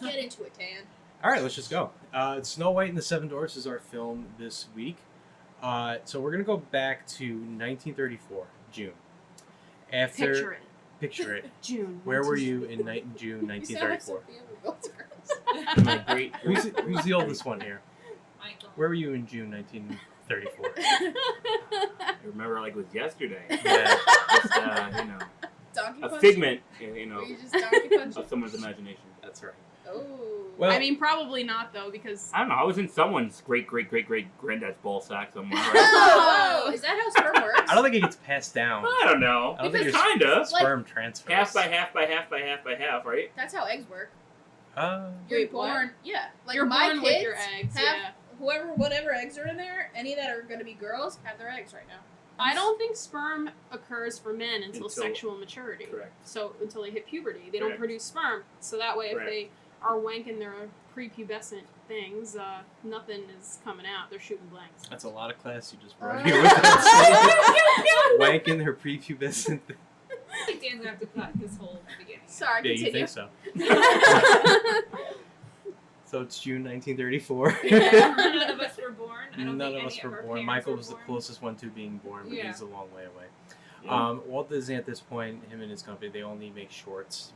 Let's get into it, Tan. All right, let's just go. Snow White and the Seven Dwarfs is our film this week. So we're going to go back to 1934, June. Picture it. June. Where were you in June 1934? Great. Who's the oldest one here? Michael. Where were you in June 1934? I remember like it was yesterday. Yeah. Just, Donkey a punch? figment, Were you just donkey punch? of someone's imagination. That's right. Oh. Well, I mean, probably not though, because I don't know. I was in someone's great granddad's ball sack somewhere. Right? Oh, is that how sperm works? I don't think it gets passed down. I don't know. I don't think Kinda. Sperm transfers. Half by half by half by half by half, right? That's how eggs work. You're Wait, born. what? Yeah, like you're my born kids with your eggs. have whatever eggs are in there. Any that are going to be girls have their eggs right now. I don't think sperm occurs for men until Until- sexual maturity. Correct. So until they hit puberty, they don't Correct. produce sperm. So that way, Correct. if they are wanking their prepubescent things, nothing is coming out. They're shooting blanks. That's a lot of class you just brought here with that. Wanking their prepubescent. I think Dan's gonna have to cut his whole beginning. Sorry, Yeah, you continue. think so? So it's June 1934. None of us were born. I don't None think of us any were our born. parents Michael were was the born. closest one to being born, but Yeah. he's a long way away. Yeah. Walt Disney at this point, him and his company, they only make shorts.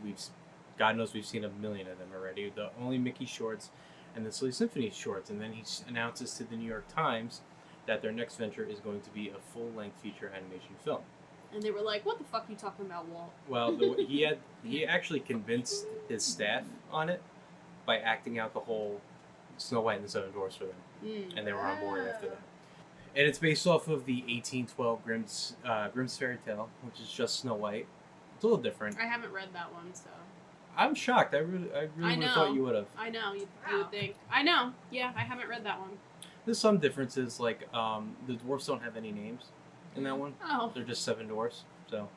God knows we've seen a million of them already. The only Mickey shorts and the Silly Symphony shorts. And then he announces to the New York Times that their next venture is going to be a full-length feature animation film. And they were like, "What the fuck are you talking about, Walt?" Well, he actually convinced his staff on it by acting out the whole Snow White and the Seven Dwarfs for them, and they were on board after that. And it's based off of the 1812 Grimm's fairy tale, which is just Snow White. It's a little different. I haven't read that one, so I'm shocked. I really I would have know. thought you would have. I know you Wow. would think. I know. Yeah, I haven't read that one. There's some differences, like the dwarfs don't have any names in that one. Oh, They're just seven dwarfs. So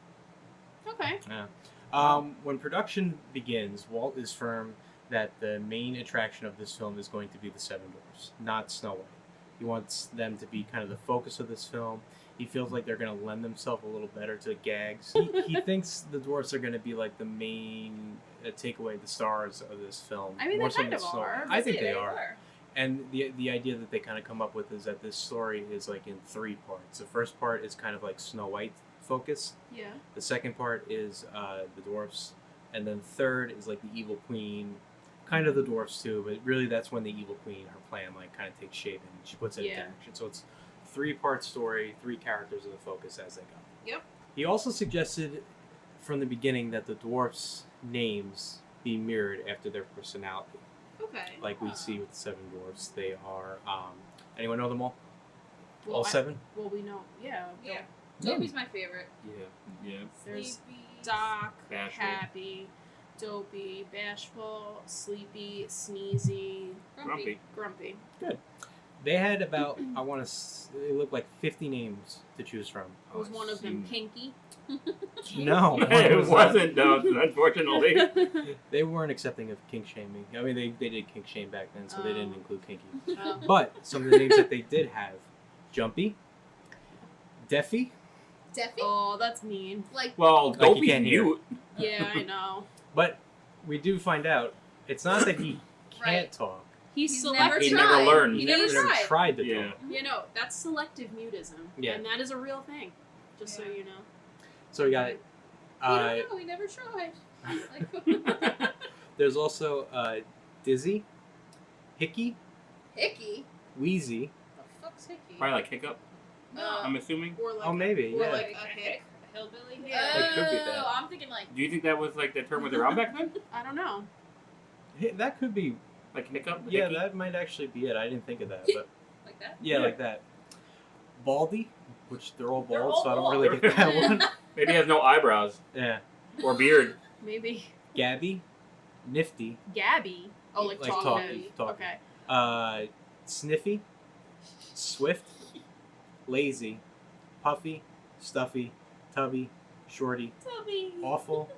okay. yeah. When production begins, Walt is firm that the main attraction of this film is going to be the Seven Dwarfs, not Snow White. He wants them to be kind of the focus of this film. He feels like they're going to lend themselves a little better to gags. He thinks the dwarfs are going to be like the main takeaway, the stars of this film. I mean, more they so kind than of Snow are. White. I think they are. And the idea that they kind of come up with is that this story is like in three parts. The first part is kind of like Snow White focused. Yeah. The second part is the dwarfs, and then third is like the evil queen, kind of the dwarfs too, but really that's when the evil queen, her plan like kind of takes shape and she puts it into action. So it's 3-part story, 3 characters are the focus as they go. Yep. He also suggested from the beginning that the dwarfs' names be mirrored after their personality, Okay. like we see with the Seven Dwarfs. They are. Anyone know them all? Well, all 7? Well, we know. Yeah. Yeah. Toby's my favorite. Yeah. There's Sleepy. Doc, Bashful. Happy, Dopey, Bashful, Sleepy, Sneezy, Grumpy. They had about, I want to, it looked like 50 names to choose from. Was one of them Kinky? No. It wasn't, though, unfortunately. They weren't accepting of kink shaming. I mean, they did kink shame back then, so they didn't include kinky. Oh. But some of the names that they did have, Jumpy, Deffy, Deffy? Oh, that's mean. Like, Well, Like you Dopey's can't hear. mute. Yeah, I know. but we do find out, it's not that he can't Right. talk. He's never selective. He tried. never learned. He He never never tried. tried to Yeah. talk. You know, that's selective mutism. Yeah. And that is a real thing. Just so you know. So we got, we don't know. We never tried. Like, there's also Dizzy, Hickey, Hickey? Wheezy. The fuck's Hickey? Probably like hiccup, I'm assuming. Or like Oh, maybe, Or yeah. like a hick? A hillbilly. Yeah. It could be that. Oh, I'm thinking like, Do you think that was like the term was around back then? I don't know. That could be, Like hiccup? yeah, Hickey? that might actually be it. I didn't think of that, but like that? yeah, Yeah. like that. Baldy, which they're all They're bald, all so I don't bald. really get that one. Maybe he has no eyebrows Yeah. or beard. Maybe. Gabby, Nifty, Gabby. Oh, like, Like talking. talking. Okay. Sniffy, Swift, Lazy, Puffy, Stuffy, Tubby, Shorty, Toby. Awful,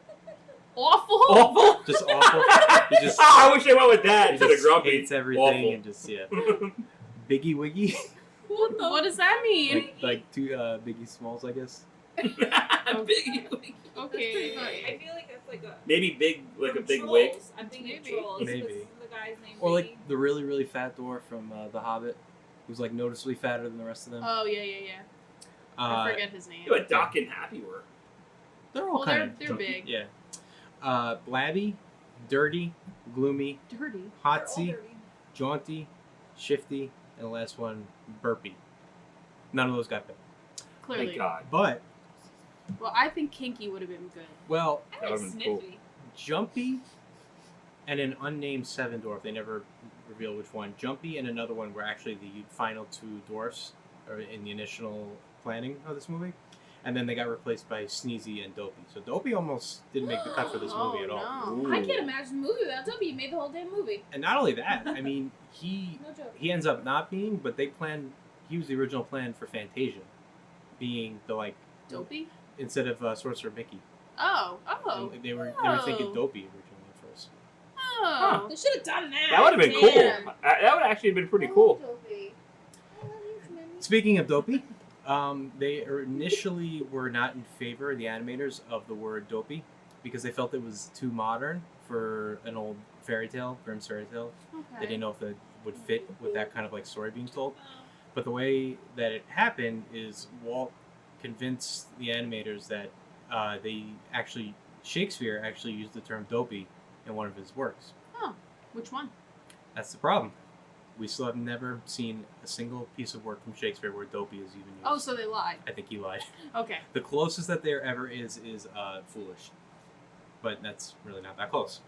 Awful. awful, just awful. He just, I wish I went with that he instead of just grumpy. hates everything Awful. and just Biggie Wiggy, What does that mean? like 2 Biggie Smalls, I guess. Big wig. Okay. I feel like that's like a Maybe big, like a from big Trolls. wig. I'm thinking Maybe. Trolls. Maybe. What's the guy's name? Or like Biggie? the really, really fat dwarf from The Hobbit, who's like noticeably fatter than the rest of them. Oh yeah. I forget his name. You know what Doc and Happy were? They're all Well, kind they're of big. Yeah. Blabby, dirty, gloomy, Dirty. They're all hotsy, dirty. jaunty, shifty, and the last one, burpy. None of those got picked. Clearly. Thank God. But, Well, I think Kinky would have been good. well, I That like would've been cool. Sniffy. Jumpy and an unnamed Seven Dwarf. They never revealed which one. Jumpy and another one were actually the final two dwarfs or in the initial planning of this movie. And then they got replaced by Sneezy and Dopey. So Dopey almost didn't make the cut for this movie at all. No. I can't imagine the movie without Toby. You made the whole damn movie. And not only that, I mean, he No joke. ends up not being, but they planned. He was the original plan for Fantasia, being the like Dopey. instead of Sorcerer Mickey. Oh. And they were thinking Dopey originally at first. Oh. They should have done that. That would have been Damn. cool. That would actually have been pretty I love cool. Dopey. I love you, Jimmy. Speaking of Dopey, they initially were not in favor, the animators, of the word Dopey because they felt it was too modern for an old fairy tale, Grimm's fairy tale. They Okay. didn't know if it would fit with that kind of like story being told. But the way that it happened is Walt convinced the animators that Shakespeare actually used the term dopey in one of his works. Which one? That's the problem. We still have never seen a single piece of work from Shakespeare where dopey is even used. Oh, so they lied. I think he lied. Okay. The closest that there ever is foolish. But that's really not that close.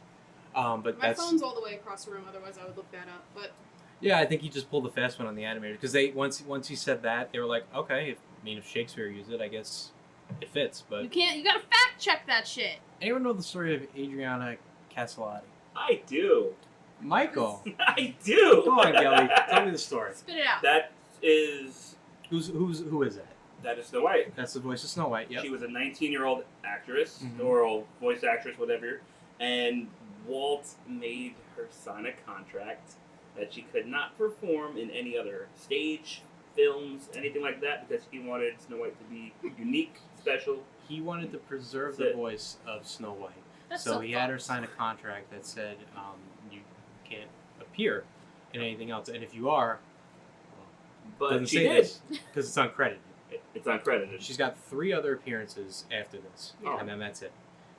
But My that's phone's all the way across the room. Otherwise, I would look that up. But yeah, I think he just pulled the fast one on the animator because they once he said that they were like, okay, if Shakespeare used it, I guess it fits. But you can't. You gotta fact check that shit. anyone know the story of Adriana Castellati? I do. Michael, I do. go on, Gelly, tell me the story. Spit it out. That is Who is that? that is Snow White. That's the voice of Snow White. Yep. She was a 19-year-old actress Mhm. or a voice actress, whatever, and Walt made her sign a contract that she could not perform in any other stage, films, anything like that, because he wanted Snow White to be unique, special. He wanted to preserve That's the it. voice of Snow White, That's so so he had her fucked. sign a contract that said you can't appear in anything else, and if you are, But doesn't she say did. this because it's uncredited. It's uncredited. She's got 3 other appearances after this, Yeah. and then that's it.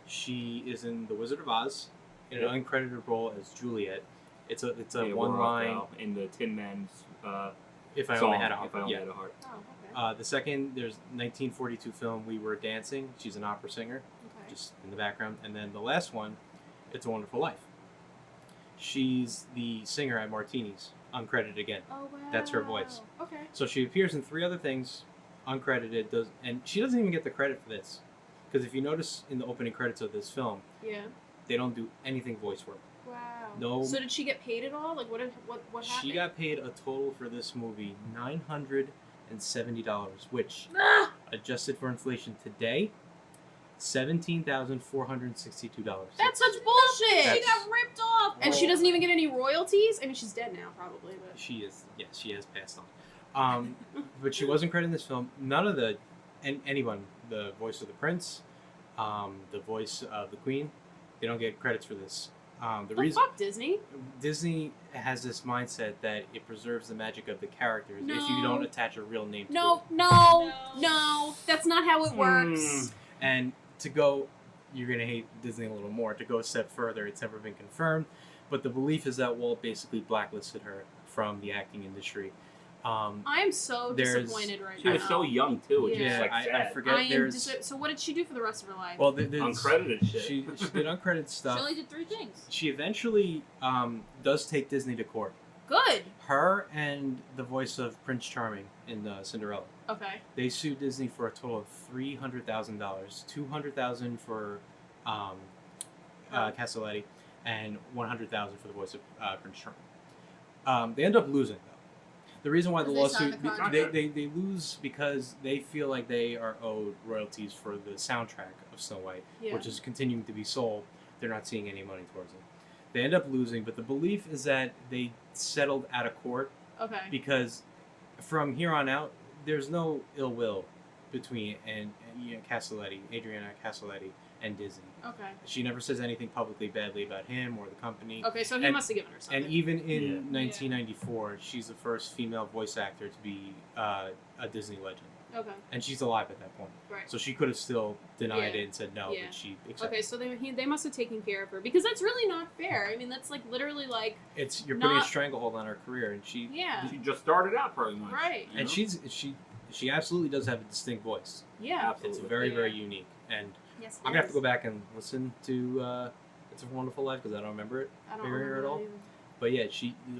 She is in The Wizard of Oz in an uncredited role as Juliet. It's a Yeah, one we're line. off now in the Tin Man's If I song. only had a If I heart. only Yeah. had a heart. Oh, okay. The second, there's 1942 film We Were Dancing. She's an opera singer, Okay. just in the background. And then the last one, It's a Wonderful Life. She's the singer at Martini's, uncredited again. Oh wow. That's her voice. Okay. So she appears in 3 other things, uncredited, and she doesn't even get the credit for this. Because if you notice in the opening credits of this film, Yeah. they don't do anything voice work. Wow. No. So did she get paid at all? Like what happened? She got paid a total for this movie $970, which, Ah! adjusted for inflation today, $17,462. That's such bullshit. She got ripped off. And she doesn't even get any royalties. I mean, she's dead now, probably. But She is, yes, she has passed on. But she wasn't credited in this film. None of anyone, the voice of the prince, the voice of the queen, they don't get credits for this. The the reason fuck, Disney? Disney has this mindset that it preserves the magic of the characters if you No. don't attach a real name to it. No. No. That's not how it works. Hmm. And to go, you're going to hate Disney a little more. To go a step further, it's never been confirmed, but the belief is that Walt basically blacklisted her from the acting industry. I'm so There's- disappointed right She now. was so young too, which Yeah. is like I sad. forget. I am There's so what did she do for the rest of her life? well, there's Uncredited shit. She did uncredited She stuff. only did 3 things. She eventually does take Disney to court. Good. Her and the voice of Prince Charming in Cinderella. Okay. They sued Disney for a total of $300,000, $200,000 for Castelletti, and $100,000 for the voice of Prince Charming. They end up losing though. The reason why the Because they signed lawsuit the contract. they lose because they feel like they are owed royalties for the soundtrack of Snow White, Yeah. which is continuing to be sold. They're not seeing any money towards it. They end up losing, but the belief is that they settled out of court Okay. because from here on out, there's no ill will between Adriana Castelletti, and Disney. Okay. She never says anything publicly badly about him or the company. Okay, so he And- must have given her something. And even in Yeah. 1994, she's the first female voice actor to be a Disney legend. Okay. And she's alive at that point. Right. So she could have still denied Yeah. it and said no, Yeah. but she accepted Okay, so they must have taken care of her because that's really not fair. I mean, that's like literally like it. You're putting a not- stranglehold on her career, and she yeah, She just started out pretty much. right. you and know? she absolutely does have a distinct voice. Yeah. Absolutely. It's very Yeah. very unique, and Yes. I'm gonna have to go back and listen to It's a Wonderful Life because I don't remember it. I don't hearing her remember at all. that either. But yeah,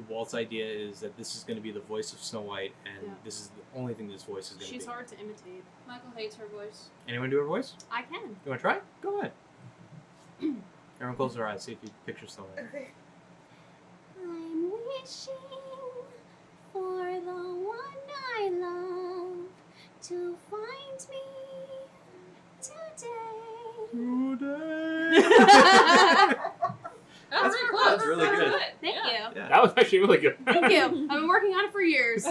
Walt's idea is that this is going to be the voice of Snow White, and Yeah. this is the only thing this voice is going to be. She's hard to imitate. Michael hates her voice. Anyone do her voice? I can. You want to try? Go ahead. Everyone close their eyes. See if you picture Snow White. Okay. I'm wishing for the one I love to find me today. That was really close. That's really good. Thank Yeah. That was actually really good. you. Thank you. I've been working on it for years.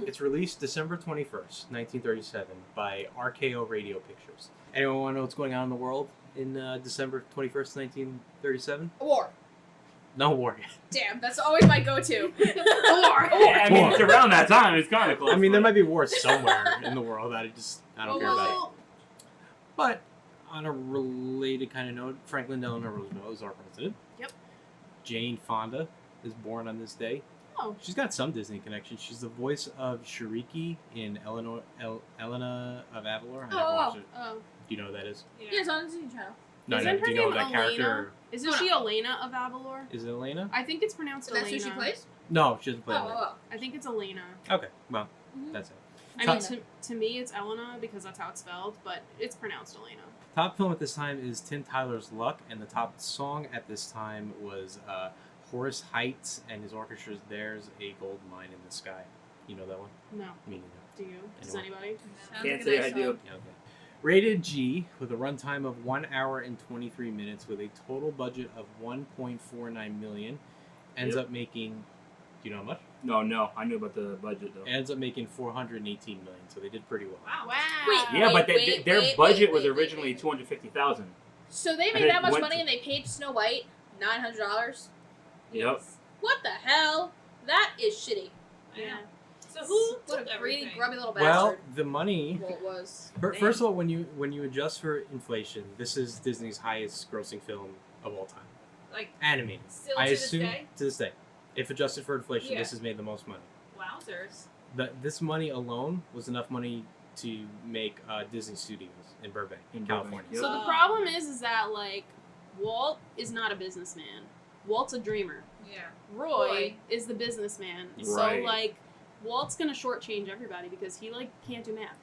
It's released December 21st, 1937 by RKO Radio Pictures. Anyone want to know what's going on in the world in December 21st, 1937? War. No war yet. Damn, that's always my go-to. War. Yeah, I mean, it's around that time. It's kind of close. I mean, there but- might be war somewhere in the world that I don't care about. Well, But on a related kind of note, Franklin Delano Roosevelt is our president. Yep. Jane Fonda is born on this day. Oh. She's got some Disney connections. She's the voice of Shariki in Elena of Avalor. I never watched it. Oh. Do you know who that is? yeah, it's on the Disney Channel. No, Isn't no. her Do you know name that character? Elena? Or- Isn't No, she no. Elena of Avalor? Is it Elena? I think it's pronounced That's Elena. who she plays? No, she doesn't play Oh, Elena. well. I think it's Elena. Okay, well, Mhm. that's it. I mean, to me, it's Elena because that's how it's spelled, but it's pronounced Elena. Top film at this time is Tim Tyler's Luck, and the top song at this time was Horace Heights and his orchestra's There's a Gold Mine in the Sky. You know that one? No. Me neither. Do you? Does Anyone? anybody? Sounds Can't like a say nice I do. song. Yeah, okay. Rated G with a runtime of 1 hour and 23 minutes with a total budget of $1.49 million. Ends Yep. up making, do you know how much? No, I knew about the budget though. Ends up making $418 million, so they did pretty well. Wow. Wow. Yeah, but Wait, their wait, budget wait, was wait, originally wait. $250,000. So they And made it that much went money to- and they paid Snow White $900? Yep. What the hell? That is shitty. Yeah. So who What took a greedy, everything? grubby little Well, bastard. the money. Walt was. First of all, when you adjust for inflation, this is Disney's highest grossing film of all time. Like, Animated. still I to this assume day? to this day. If adjusted for inflation, Yeah. this has made the most money. Wowzers. This money alone was enough money to make Disney Studios in Burbank, In Burbank, California. yep. So the problem is that like Walt is not a businessman. Walt's a dreamer. Yeah. Roy is the businessman. So Right. like Walt's gonna shortchange everybody because he like can't do math.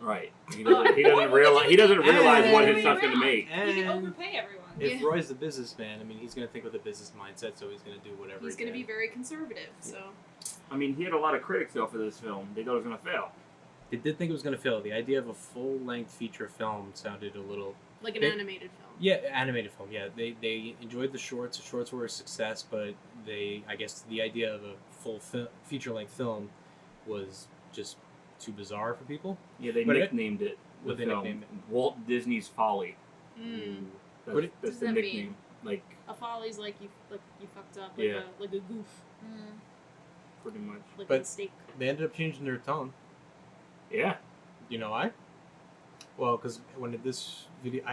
Right. He doesn't realize what his stuff's gonna make. He can And overpay everyone. if Yeah. Roy's the businessman, I mean, he's going to think with a business mindset, so he's going to do whatever He's he gonna be can. very conservative. So I mean, he had a lot of critics though for this film. They thought it was gonna fail. They did think it was going to fail. The idea of a full-length feature film sounded a little... like an They- animated film. Yeah, animated film. Yeah, they enjoyed the shorts. The shorts were a success, but I guess the idea of a full feature-length film was just too bizarre for people. Yeah, they But it- nicknamed it. what The they film nicknamed Walt Disney's Folly. Mm. But That's, it- that's does the that nickname. mean? Like A folly's like you fucked up Yeah. like a goof, Mm. pretty much. like But- a mistake. They ended up changing their tone. Yeah. You know why? Well, because when this video,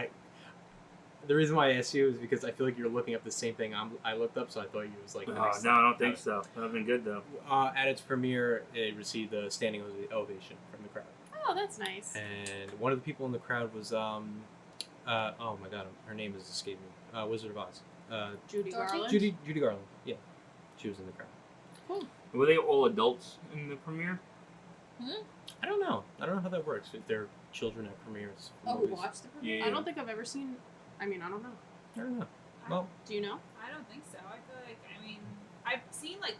the reason why I asked you is because I feel like you're looking up the same thing I looked up, so I thought you was like. the No, next I don't think so. That would have been good though. At its premiere, it received a standing ovation from the crowd, Oh, that's nice. and one of the people in the crowd was oh my god, her name has escaped me. Wizard of Oz. Judy Dorothy? Garland. Judy Garland. Yeah, she was in the crowd. Were they all adults in the premiere? I don't know how that works. If they're children at premieres. Oh, who movies. watched the premiere? Yeah. I don't think I've ever seen. I mean, I don't know. I don't know. Well, Do you know? I don't think so. I feel like, I mean, I've seen like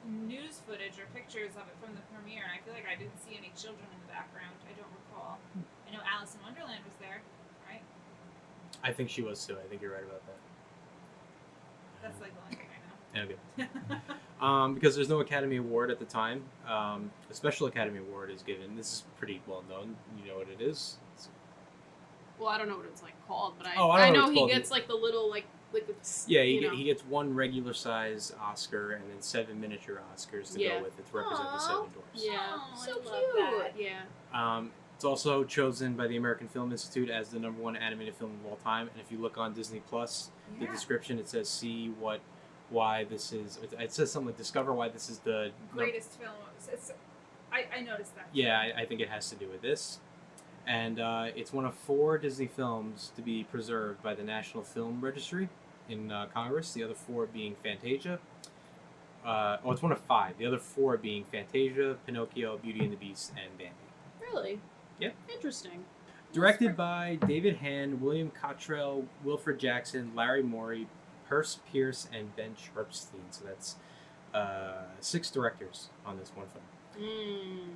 news footage or pictures of it from the premiere, and I feel like I didn't see any children in the background. I don't recall. I know Alice in Wonderland was there, right? I think she was too. I think you're right about that. That's like the only thing I know. Okay. Because there's no Academy Award at the time. A special Academy Award is given. This is pretty well known. You know what it is? Well, I don't know what it's like called, but Oh, I I don't know know what it's he called. gets like the little like the Yeah, you know. he gets one regular size Oscar and then 7 miniature Oscars to Yeah. go with it to represent the Aw. Seven Dwarfs. Yeah. Oh, So I love cute. that. Yeah. It's also chosen by the American Film Institute as the #1 animated film of all time. And if you look on Disney Plus, the Yeah. description it says why this is. It says something like discover why this is the Greatest film. I noticed that. Yeah, I think it has to do with this. And it's one of 4 Disney films to be preserved by the National Film Registry in Congress. The other 4 being Fantasia. It's one of 5. The other 4 being Fantasia, Pinocchio, Beauty and the Beast, and Bambi. Really? Yep. Interesting. Directed by David Hand, William Cottrell, Wilfred Jackson, Larry Morey, Perce Pierce, and Ben Sharpstein. So that's 6 directors on this one film.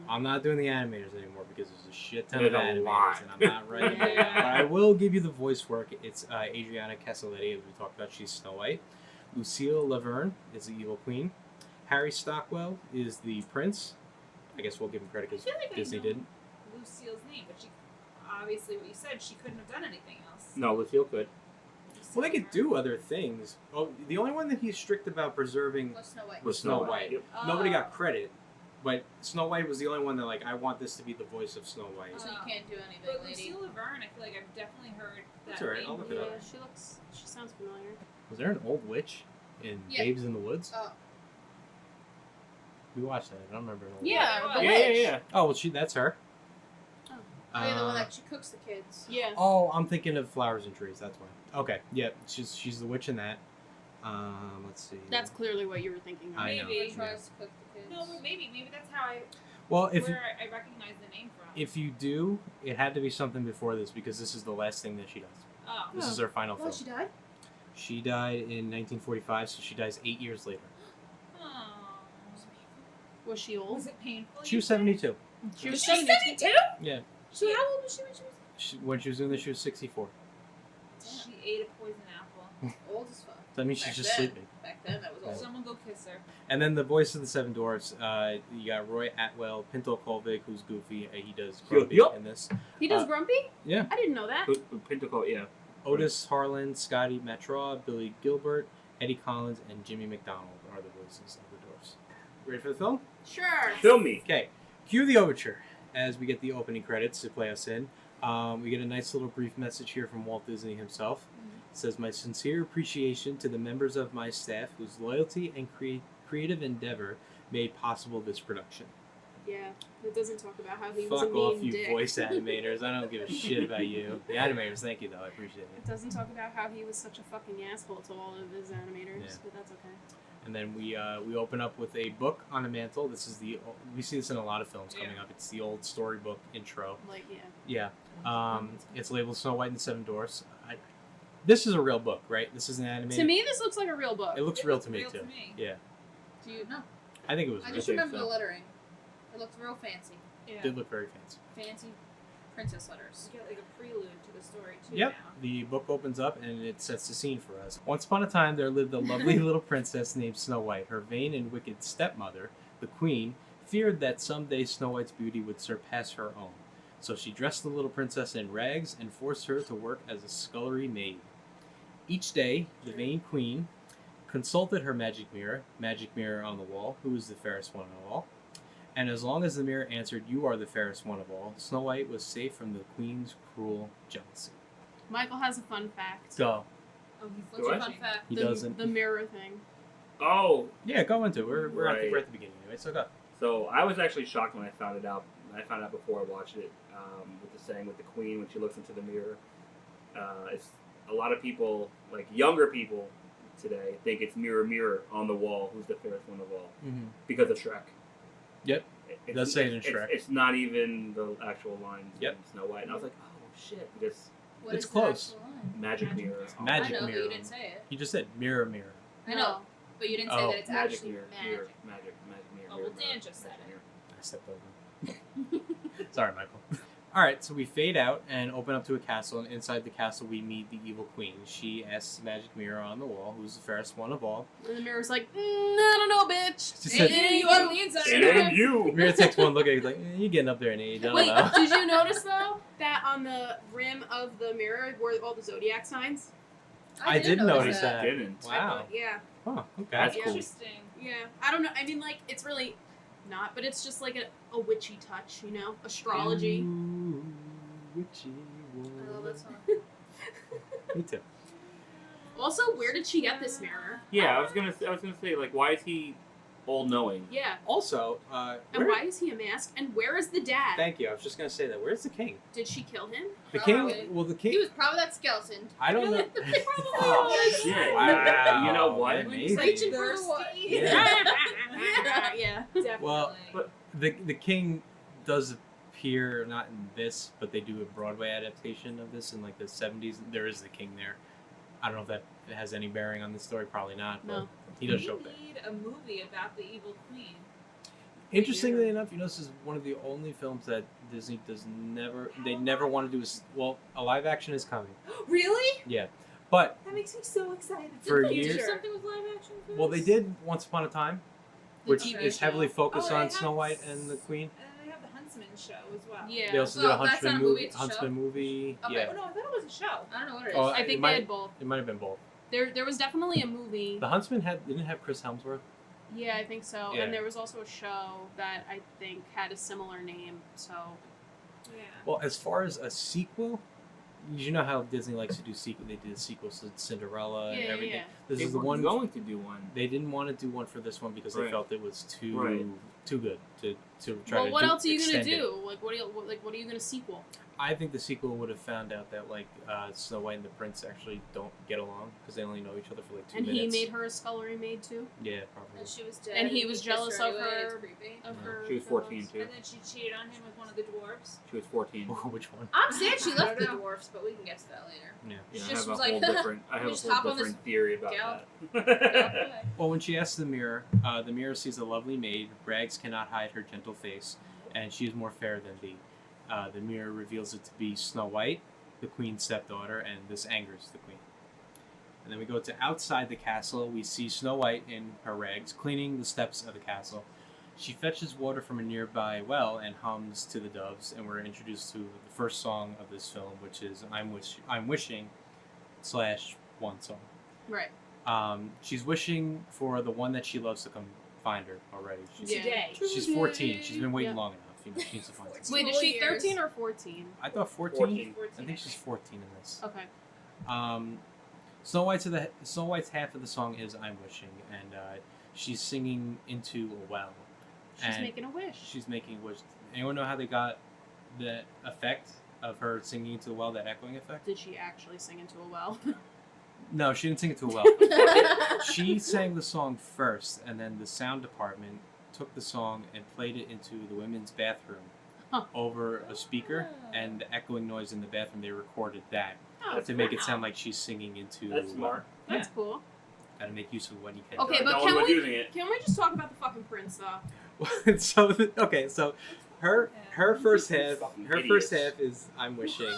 I'm not doing the animators anymore because there's a shit ton of There's a animators lot. and I'm not ready. Yeah. But I will give you the voice work. It's Adriana Castelletti, as we talked about. She's Snow White. Lucille Laverne is the evil queen. Harry Stockwell is the prince. I guess we'll give him credit because I feel like I Disney know didn't. Lucille's name, but she obviously what you said, she couldn't have done anything else. No, Lucille could. Well, they could do other things. Oh, the only one that he's strict about preserving Was Snow White. was Snow White. Yep. Nobody got credit, but Snow White was the only one that I want this to be be the voice of Snow White. So you can't do anything, But lady. Lucille Laverne, I feel like I've definitely heard that That's alright, name. I'll look it up. Yeah, she sounds familiar. Was there an old witch in Yeah. Babes in the Woods? Oh. We watched that. I don't remember. An old Yeah, Yeah, the Yeah, witch. yeah. Oh well, that's her. Oh. Oh, yeah, the one that she cooks the kids. Yeah. Oh, I'm thinking of Flowers and Trees. That's why. Okay, yeah, she's the witch in that. Let's see. That's clearly what you were thinking of. I know. Maybe. Who tries to cook the kids. No, but maybe that's how Well, if I recognize the name from. if you do, it had to be something before this because this is the last thing that she does. Oh. This is her final Oh, film. she died? She died in 1945, so she dies 8 years later. Oh. Was she old? Was it painful? She was you said? 72. She was She's 72? Yeah, So how old was she when she was when she was doing this, she was 64. She ate a poison apple. old as fuck? That means she's Back just then. sleeping. Back then, that was old. Someone go kiss her. And then the voice of the Seven Dwarfs, you got Roy Atwell, Pinto Colvig, who's Goofy. He does Grumpy Yup. in this. He does Uh, Grumpy? Yeah. I didn't know that. Pinnacle, yeah. Otis Harlan, Scotty Matraw, Billy Gilbert, Eddie Collins, and Jimmy McDonald are the voices of the dwarfs. Ready for the film? Sure. Film me. Okay, cue the overture as we get the opening credits to play us in. We get a nice little brief message here from Walt Disney himself. It says, "My sincere appreciation to the members of my staff whose loyalty and creative endeavor made possible this production." Yeah. It doesn't talk about how he was a Fuck mean off, you dick. voice animators. I don't give a shit about you. The animators, thank you, though. I appreciate It it. doesn't talk about how he was such a fucking asshole to all of his animators, Yeah. but that's okay. And then we open up with a book on a mantle. This is we see this in a lot of films coming Yeah. up. It's the old storybook intro. Like, yeah. Yeah. It's labeled Snow White and the Seven Dwarfs. This is a real book, right? This is an animated. To me, this looks like a real book. it looks It real looks to me real too. to me. Yeah, Do you know? I think it was. I real. just think remember so. the lettering. It looked real fancy. Yeah. It did look very fancy. Fancy princess letters. You get like a prelude to the story too. Yep. Now. The book opens up and it sets the scene for us. Once upon a time, there lived a lovely little princess named Snow White. Her vain and wicked stepmother, the queen, feared that someday Snow White's beauty would surpass her own. So she dressed the little princess in rags and forced her to work as a scullery maid. Each day, the vain queen consulted her magic mirror on the wall, who is the fairest one of all. And as long as the mirror answered, "You are the fairest one of all," Snow White was safe from the queen's cruel jealousy. Michael has a fun fact. Go. Oh, he's What's your What? fun fact? He the, doesn't. The mirror thing. Oh, Yeah, go into it. We're Right. we're at the beginning anyway, so go. so I was actually shocked when I found it out. I found out before I watched it with the saying with the queen when she looks into the mirror. It's a lot of people, like younger people today, think it's mirror, mirror on the wall, who's the fairest one of all, Mm-hmm. because of Shrek. Yep. It does say it in Shrek. It's not even the actual line Yep. in Snow White. And I was like, oh shit, because What It's is the close. actual line? magic Magic mirror. mirror. Magic I know, mirror. but you didn't say it. He just said mirror, mirror. I know, but you didn't say Oh. that it's Magic actually mirror, magic. mirror, magic, magic mirror. Oh, mirror, well, Dan mirror, just said magic it. mirror. I stepped over. Sorry, Michael. All right, so we fade out and open up to a castle, and inside the castle we meet the evil queen. She asks the magic mirror on the wall, who's the fairest one of all. And the mirror's like, I don't know, bitch. She said, You ugly inside. And you. Mirror takes one look at it, like, you're getting up there in age. I don't Wait, know. did you notice though that on the rim of the mirror were all the zodiac signs? I did notice that. Didn't. Wow. Yeah. Oh, okay. That's Yeah. cool. Interesting. Yeah. I don't know. I mean, like, it's really not, but it's just like a witchy touch, you know, astrology. Ooh, witchy I love that song. Me too. Also, where did she get this mirror? Yeah, I was gonna say, like, why is he all knowing? Yeah. Also, And where- why is he a mask? And where is the dad? Thank you. I was just gonna say that. Where's the king? Did she kill him? The Probably. king. Well, the He king. was probably that skeleton. I don't know. Oh shit! Wow. You know what? Yeah, When maybe. he's Reaching for the thirsty. what? Yeah. Definitely. Well, the king does appear not in this, but they do a Broadway adaptation of this in like the 70s. There is the king there. I don't know if that has any bearing on this story. Probably not. But No. he does show up We there. need a movie about the evil queen. Interestingly enough, you know, this is one of the only films that Disney they never want to do. A live action is coming. Really? Yeah, but That makes me so excited. For Did they do years- something with live action for well, they this? did Once Upon a Time, which TV is show. heavily focused Oh, on they Snow have White and the Queen. And they have the Huntsman show as well. Yeah. They also So did a that's Huntsman not a movie, movie. it's a Huntsman show? movie. Okay. Yeah. Oh no, I thought it was a show. I don't know what it is. Oh, I it think might- they had both. It might have been both. There was definitely a movie. The Huntsman didn't have Chris Hemsworth. Yeah, I think so. Yeah. And there was also a show that I think had a similar name. So Yeah. Well, as far as a sequel, you know how Disney likes to do sequel. They did sequels to Cinderella and yeah, everything. yeah. This They is the weren't one going to do one. they didn't want to do one for this one because they Right. felt it was too Right. too good to try Well, to what do, else are you gonna extend it. do? Like, what are you gonna sequel? I think the sequel would have found out that like Snow White and the Prince actually don't get along because they only know each other for like 2 And minutes. he made her a scullery maid too. Yeah, probably. And she was dead. And he was kissed jealous her of anyway, her- It's creepy. Of Yeah. her. She was 14 too. And then she cheated on him with one of the dwarves. She was 14. Which one? I'm sad she left the I don't know. dwarfs, but we can get to that later. Yeah. Yeah, She I just have was a like, whole different. I have we a just whole hop on this different theory about gal. that. Well, when she asks the mirror sees a lovely maid. Rags cannot hide her gentle face, and she is more fair than thee. The mirror reveals it to be Snow White, the queen's stepdaughter, and this angers the queen. And then we go to outside the castle. We see Snow White in her rags cleaning the steps of the castle. She fetches water from a nearby well and hums to the doves, and we're introduced to the first song of this film, which is I'm Wishing / one song. Right. She's wishing for the one that she loves to come find her already. Yeah. Today. She's 14. She's been waiting Yeah. long enough. You know, she needs to find someone. Wait, is Whole she years. 13 or 14? I thought 14. 14. I think she's 14 in this. Okay. Snow White's half of the song is "I'm Wishing," and she's singing into a well. She's And making a wish. She's making a wish. Anyone know how they got the effect of her singing into the well? That echoing effect? Did she actually sing into a well? No, she didn't sing into a well. She sang the song first, and then the sound department took the song and played it into the women's bathroom over a speaker, and the echoing noise in the bathroom, they recorded that Oh, to make it sound like she's singing into That's smart. That's cool. Gotta make use of what you can. Okay, No but one can was we using it. just talk about the fucking prince though? so her first half Fucking first idiots. half is "I'm Wishing."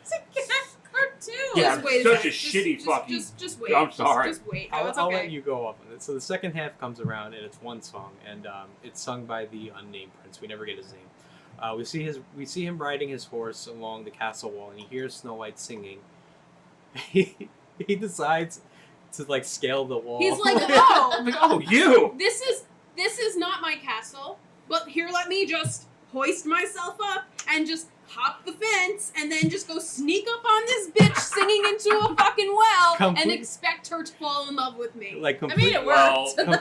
It's a cat cartoon. Yeah, Just wait such second. a shitty fucking. Just wait. I'm sorry. Just wait. No, I'll, it's I'll okay. let you go off on it. So the second half comes around, and it's one song, and it's sung by the unnamed prince. We never get his name. We see him riding his horse along the castle wall, and he hears Snow White singing. He decides to like scale the wall. He's like, oh, I'm like, oh, you! this is not my castle, but here let me just hoist myself up and just hop the fence and then just go sneak up on this bitch singing into a fucking well and Complete- expect her to fall in love with me. like I mean, it Well, worked.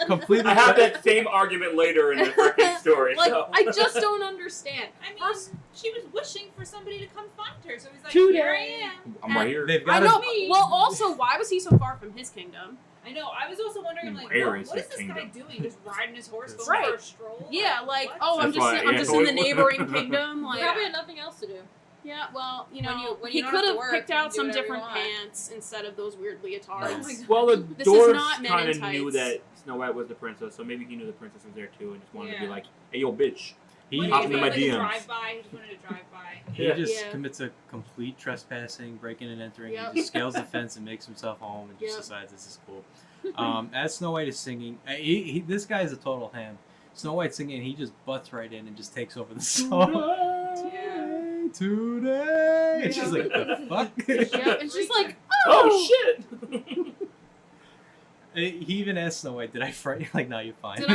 completely. I have that same argument later in the freaking story. Like, so. I just don't understand. I mean, First- she was wishing for somebody to come find her, so he's like, Today. here I am. I'm right here. They've I got know. to. Well, also, why was he so far from his kingdom? I know. I was also wondering, like, Where what is is his this kingdom? guy doing? Just riding his horse, going Right. for a stroll? Yeah, like, what? oh, I'm That's why- I'm yeah, just in the totally. neighboring kingdom. Like, Probably had nothing else to do. yeah, well, you know, When you- when he you don't could have have to work, picked you out can do some whatever you different want. pants instead of those weird leotards. Oh my God. Well, the This is dwarves not men kind in of knew tights. that Snow White was the princess, so maybe he knew the princess was there too, and just wanted to be Yeah. like, "Hey, yo, bitch." He, What Hop did into he my like a DMs. drive-by? He just wanted to drive by. he Yeah. just Yeah. commits a complete trespassing, breaking and entering. Yep. He just scales the fence and makes himself home and just Yep. decides this is cool. As Snow White is singing, this guy is a total ham. Snow White's singing, and he just butts right in and just takes over the song. Today. And she's like, the fuck? Yep, and she's like, Oh shit! He even asked Snow White, "Did I frighten you?" Like, no, you're fine. Did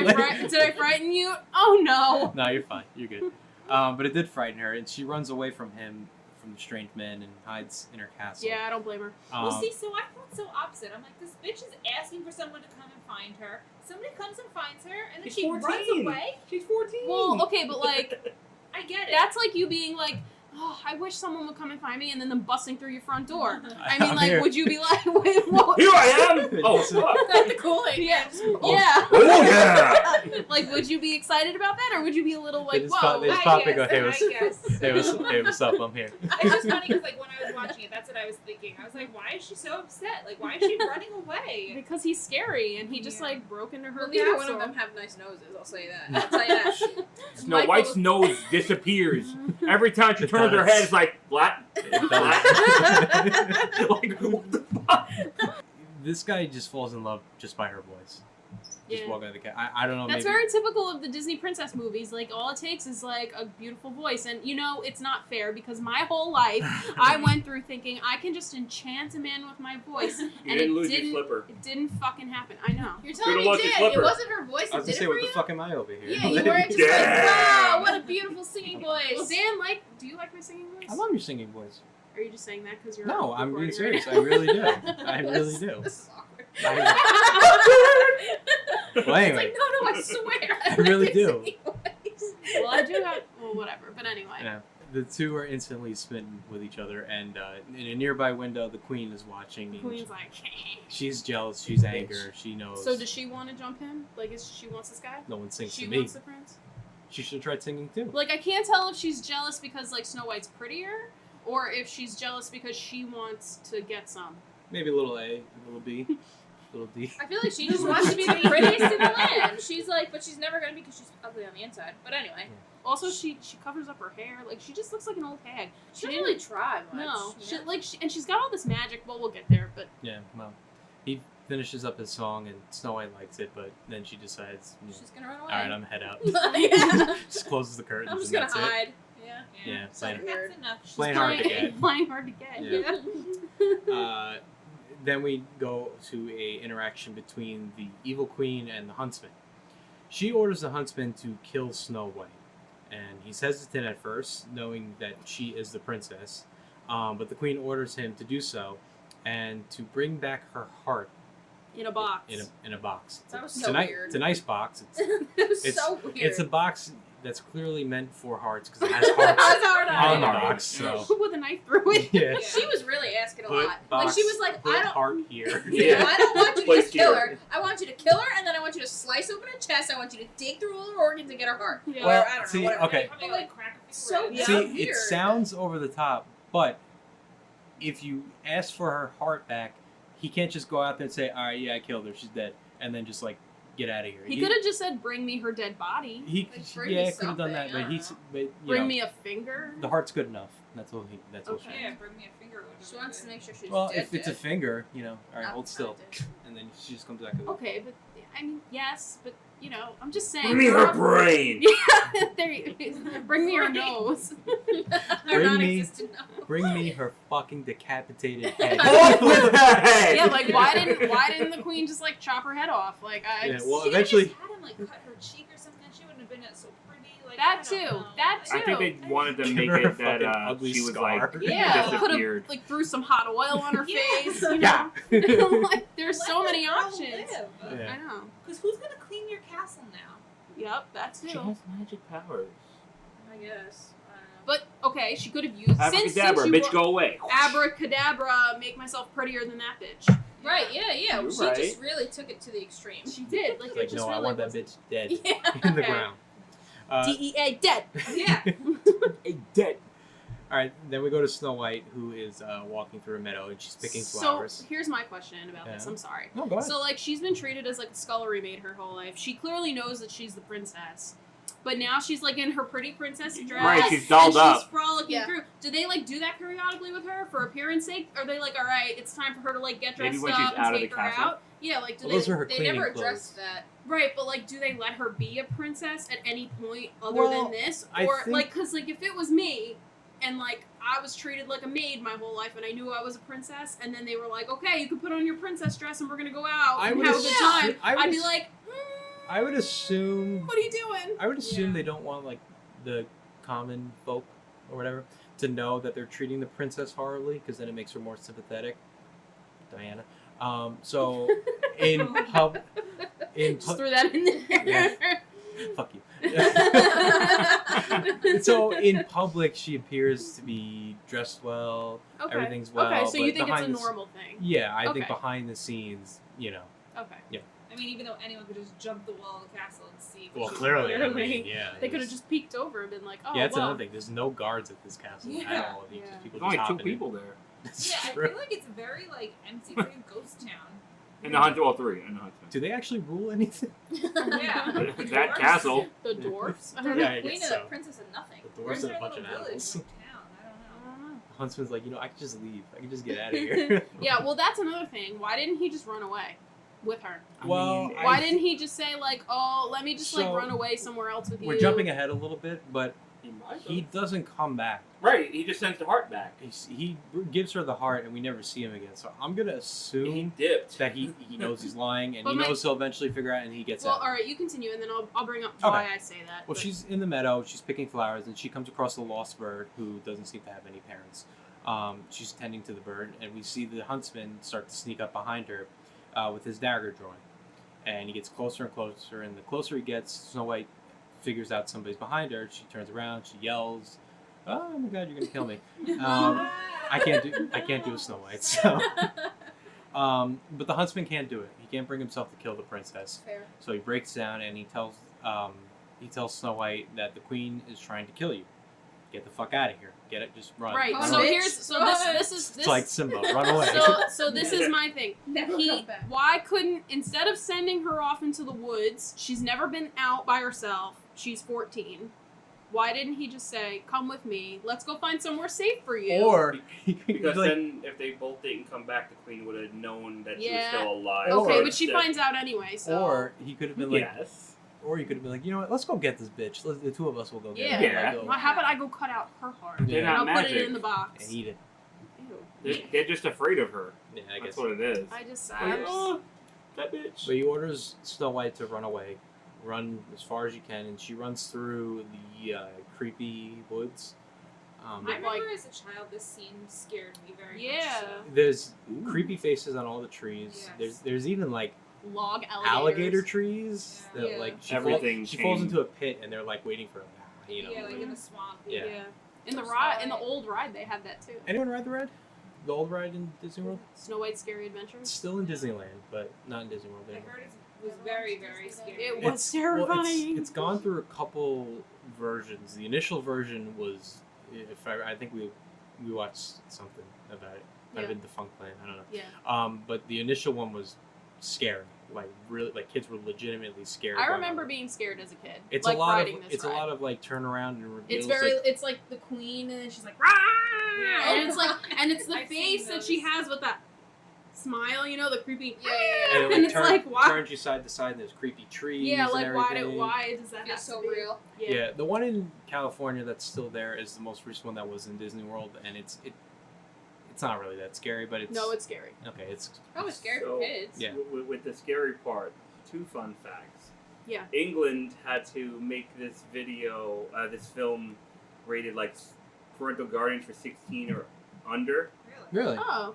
I frighten you? Oh no. No, you're fine. You're good. But it did frighten her, and she runs away from him, from the strange men, and hides in her castle. Yeah, I don't blame her. Well, see, so I felt so opposite. I'm like, this bitch is asking for someone to come and find her. Somebody comes and finds her, and then She's she 14. runs away. She's 14. Well, okay, but like, I get it. that's like you being like, oh, I wish someone would come and find me, and then them busting through your front door. I mean, I'm like, here. would you be like, wait, what? Here I am! Oh, fuck! That's the Kool-Aid. Yeah. Oh, Yeah. Oh, yeah! Like, would you be excited about that, or would you be a little They like, just pop- whoa? they just I pop and guess, go, "Hey, I what's, guess. hey, what's up? I'm here." It's just funny because, like, when I was watching it, that's what I was thinking. I was like, why is she so upset? Like, why is she running away? Because he's scary, and he just Yeah. like broke into her Well, neither one castle. of them have nice noses. I'll say that. I'll tell you that. Snow Michael- White's nose disappears. Every time she It turns her does. head, it's like, flat. It does. Like, what the fuck? This guy just falls in love just by her voice. Just Yeah. walking out the cat. I don't know. That's maybe very typical of the Disney princess movies. Like, all it takes is, like, a beautiful voice. And, you know, it's not fair because my whole life I went through thinking I can just enchant a man with my voice. You And didn't it lose didn't, your slipper. it didn't fucking happen. I know. You're telling Could've me lost it your did. It slipper. wasn't her voice I was that gonna did say, it what for the you? fuck am I over here? Yeah, you weren't just like, Damn. wow, what a beautiful singing voice. Well, Dan, do you like my singing voice? I love your singing voice. Are you just saying that because you're No, I'm being recording serious. right I really do. I really do. This is awkward. Well, It's anyway, like, no, I swear. I really like do. your singing voice. Well, I do have. Well, whatever. But anyway. Yeah. The two are instantly smitten with each other, and in a nearby window, the queen is watching. The and queen's like, she's jealous. She's angry. She knows. So does she want to jump him? Like, she wants this guy? No one sings She to me. wants the prince? She should have tried singing too. Like, I can't tell if she's jealous because, like, Snow White's prettier, or if she's jealous because she wants to get some. Maybe a little A, a little B, a little D. I feel like she just wants to be the prettiest in the land. She's like, but she's never going to be because she's ugly on the inside. But anyway, Also, she covers up her hair. Like, she just looks like an old hag. she didn't really try much. No. you know? And she's got all this magic. Well, we'll get there, but... Yeah, well, he finishes up his song, and Snow White likes it, but then she decides, She's going to run away. all right, I'm head out. Yeah. Just closes the curtains. I'm just and going to that's hide. Yeah. Yeah, So playing- that's enough. She's playing hard to get. Playing hard to get. Yeah. Yeah. Then we go to a interaction between the evil queen and the huntsman. She orders the huntsman to kill Snow White, and he's hesitant at first, knowing that she is the princess. But the queen orders him to do so, and to bring back her heart In a box. in a box. That was It's so a ni- weird. It's a nice box. It's It was it's, so weird. it's a box that's clearly meant for hearts because it has hearts That's hard on the on box. So With a knife through it. yeah. She was really asking a Put lot. box, Like she was like, put I don't. heart here. Yeah. I don't want you to Place just kill here. her. I want you to kill her, and then I want you to slice open her chest. I want you to dig through all her organs and get her heart. Yeah. Or, Well, I don't see, know. Whatever. okay. Probably But, like crack a so finger. Yeah, See, weird. it sounds over the top, but if you ask for her heart back, he can't just go out there and say, "All right, yeah, I killed her. She's dead," and then just like get out of here. He could have just said, "Bring me her dead body. He Like, bring yeah me could have done that, something, but I he's don't but you Bring know, me a finger." the heart's good enough. That's all he. That's all Okay. she. Yeah, bring me a finger. would have She been wants to good. make sure she's Well, dead. if it's a finger, you know, all right, hold still, Dead. and then she just comes back. With Okay, but I mean, yes, but you know, I'm just saying. Bring me her brain. Yeah, there you bring me her nose. Her Bring me- non-existent nose. Bring me her fucking decapitated head. What the heck? Yeah, like why didn't the queen just like chop her head off? Like I. Yeah, well, She eventually- just had him like cut her cheek or something. She wouldn't have been so pretty. Like That I don't too. know. That I too. think they wanted to Give make her a it that fucking ugly she was scar. like Yeah, could have disappeared. like threw some hot oil on her Yeah. face. You know? Yeah. Like there's so Let many her girl options. live. Yeah. I know. Because who's gonna clean your castle now? Yep, that She too. has magic powers. I guess. But okay, she could have used since Abracadabra, you bitch, brought- go away. Abracadabra, make myself prettier than that bitch. Right, yeah. You're She right. just really took it to the extreme. She did. Like, it Like, just no, I really want that wasn't- bitch dead Yeah. in the Okay. ground. DEA dead. Yeah. Dead. All right, then we go to Snow White, who is walking through a meadow, and she's picking flowers. So here's my question about this. Yeah. I'm sorry. No, go ahead. So like she's been treated as like a scullery maid her whole life. She clearly knows that she's the princess. but now she's like in her pretty princess dress. Right, she's dolled and up. She's frolicking Yeah. through. Do they like do that periodically with her for appearance sake? Or are they like, all right, it's time for her to like get Maybe dressed when she's up out and of the take her castle. out? Yeah, like do Well, those they? are her They cleaning never clothes. addressed that. Right, but like, do they let her be a princess at any point other Well, than this, I or think- like, cause like if it was me, and like I was treated like a maid my whole life, and I knew I was a princess, and then they were like, okay, you can put on your princess dress, and we're gonna go out I and would have a good time. I'd be ass- like, I would assume. what are you doing? I would assume Yeah. they don't want like the common folk or whatever to know that they're treating the princess horribly, because then it makes her more sympathetic. Diana. So in pub, Just threw that in there. Yeah. fuck you. So in public, she appears to be dressed well. Okay. Everything's well. Okay, so you but think it's a behind the s- normal thing? Yeah, I think Okay. behind the scenes, Okay. I mean, even though anyone could just jump the wall of the castle and see. Well, she's clearly, I Clearly. mean, yeah. They it could have was- just peeked over and been like, oh, Yeah, that's well. another thing. There's no guards at this castle at Yeah. all. You Yeah. just people There's only just 2 hopping in. people there. That's Yeah, I true. feel like it's very like empty, very ghost town. In the Huntsman, well, 3 in the Huntsman. Do they actually rule anything? Yeah. That castle. The dwarfs? I The don't Yeah, know. I queen guess of so. the princess of nothing. The Where's dwarves and their a bunch of little village, animals. like, town? I don't know. I don't know. Huntsman's like, I could just leave. I could just get out of here. Yeah, well, that's another thing. Why didn't he just run away with her? Well, mean, Why didn't he just say like, "Oh, let me just like So, run away somewhere else with you"? We're jumping ahead a little bit, but He might he have. doesn't come back. Right, he just sends the heart back. He gives her the heart, and we never see him again. So I'm gonna He assume dipped. that he knows he's lying, and But he my- knows he'll eventually figure out, and he gets Well, out. all right, you continue, and then I'll bring up why Okay. I say that. Well, but- she's in the meadow. She's picking flowers, and she comes across a lost bird who doesn't seem to have any parents. She's tending to the bird, and we see the huntsman start to sneak up behind her with his dagger drawn. And he gets closer and closer, and the closer he gets, Snow White figures out somebody's behind her. She turns around, she yells, "Oh my God, you're gonna kill me!" I can't do a Snow White. So, but the huntsman can't do it. He can't bring himself to kill the princess. Fair. So he breaks down and he tells Snow White that the queen is trying to kill you. Get the fuck out of here. Get it. Just run. right. Run So away. here's this is It's like Simba. Run away. so this is my thing. Never He come back. why couldn't instead of sending her off into the woods, she's never been out by herself. She's 14. Why didn't he just say, "Come with me. Let's go find somewhere safe for you"? Or he could be Because like, then, if they both didn't come back, the queen would have known that she was Yeah. still alive. okay, or but she instead- finds out anyway. So or he could have been like, Yes. or he could have been like, you know what? Let's go get this bitch. The two of us will go get Yeah. her. Yeah. Like, go well, how about I go cut out her heart They're and not I'll put it magic. in the box? and eat it. Ew. They're just afraid of her. Yeah, I That's guess. what it is. I just Like, oh, that bitch. So he orders Snow White to run away, run as far as you can, and she runs through the creepy woods. I remember Like- as a child, this scene scared me very much. Yeah. So. There's creepy faces on all the trees. Yes. There's even like log alligator alligators. trees Yeah. that Yeah. like Everything she falls changed. into a pit and they're like waiting for her. You know. Yeah, like like- in the swamp. Yeah. In the Or ride, Snow in the White. old ride, they had that too. Anyone ride the ride? The old ride in Disney World? Snow White's Scary It's Adventures. still in Disneyland, but not in Disney World I anymore. heard it was very, very scary. It was Well, terrifying. it's gone through a couple versions. The initial version was, I think we watched something about it. Might have Yeah. been Defunct Land. I don't know. Yeah. But the initial one was scary. Like really, like kids were legitimately scared. I going remember on it. being scared as a kid. It's like a lot riding of this it's ride. a lot of like turnaround and reveals. It's very. like, It's like the queen, and then she's like, "Rah!" Yeah. and it's like, and it's the I've face seen that she those. has with that smile. You know, the creepy. Yeah, and it and like, it's like, why? turns you side to side. And there's creepy trees. Yeah, and like everything. why does that Feels have so to be? real. Yeah. The one in California that's still there is the most recent one that was in Disney World, and it's not really that scary, but it's No, it's scary. okay. It's Probably scary So- for kids. Yeah. With the scary part, 2 fun facts. Yeah. England had to make this this film rated like parental guardians for 16 or under Really? really Oh,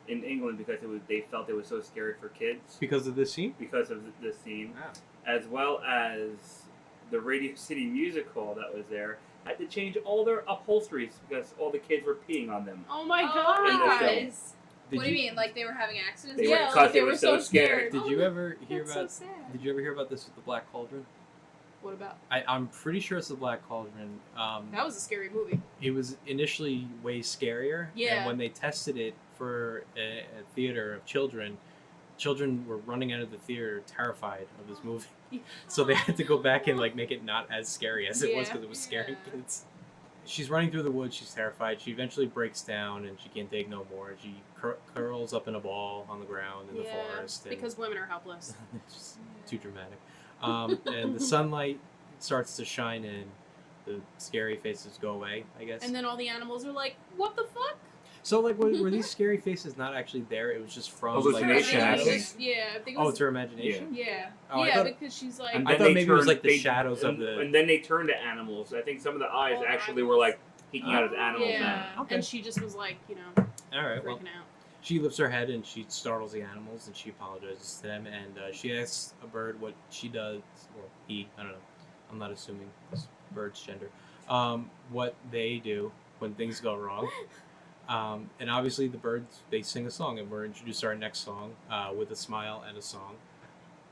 in England because they felt it was so scary for kids because of this scene. because of the scene, Wow. as well as the Radio City Music Hall that was there had to change all their upholsteries because all the kids were peeing on them. oh my Oh, god! in the film. guys. What do you mean? Like they were having accidents? They Yeah, were like because they they were were so so scared. Did you ever hear That's so about? sad. Did you ever hear about this with the Black Cauldron? What about? I'm pretty sure it's the Black Cauldron. That was a scary movie. It was initially way scarier. Yeah. And when they tested it for a theater of children, children were running out of the theater terrified of this movie. So they had to go back and like make it not as scary as it was because it was scaring kids. She's running through the woods. She's terrified. She eventually breaks down and she can't take no more. She curls up in a ball on the ground in the forest. And Because women are helpless. it's just too dramatic. And the sunlight starts to shine in. The scary faces go away, I guess. And then all the animals are like, what the fuck? So like, were these scary faces not actually there? It was just from Hallucination, like, I the think. shadows? Yeah, I think it Oh, was. it's her imagination. Yeah. Oh, I yeah, thought- because she's like. And I then thought they maybe it was turned- like the they- shadows of and, the. And then they turned to animals. I think some of the eyes Oh, actually were like peeking out as animals. yeah. Now. Okay. And she just was like, you know, All right. Well, freaking out. she lifts her head and she startles the animals and she apologizes to them and she asks a bird what she does or he. I don't know. I'm not assuming this bird's gender. What they do when things go wrong. And obviously the birds, they sing a song, and we're introduced to our next song with a smile and a song.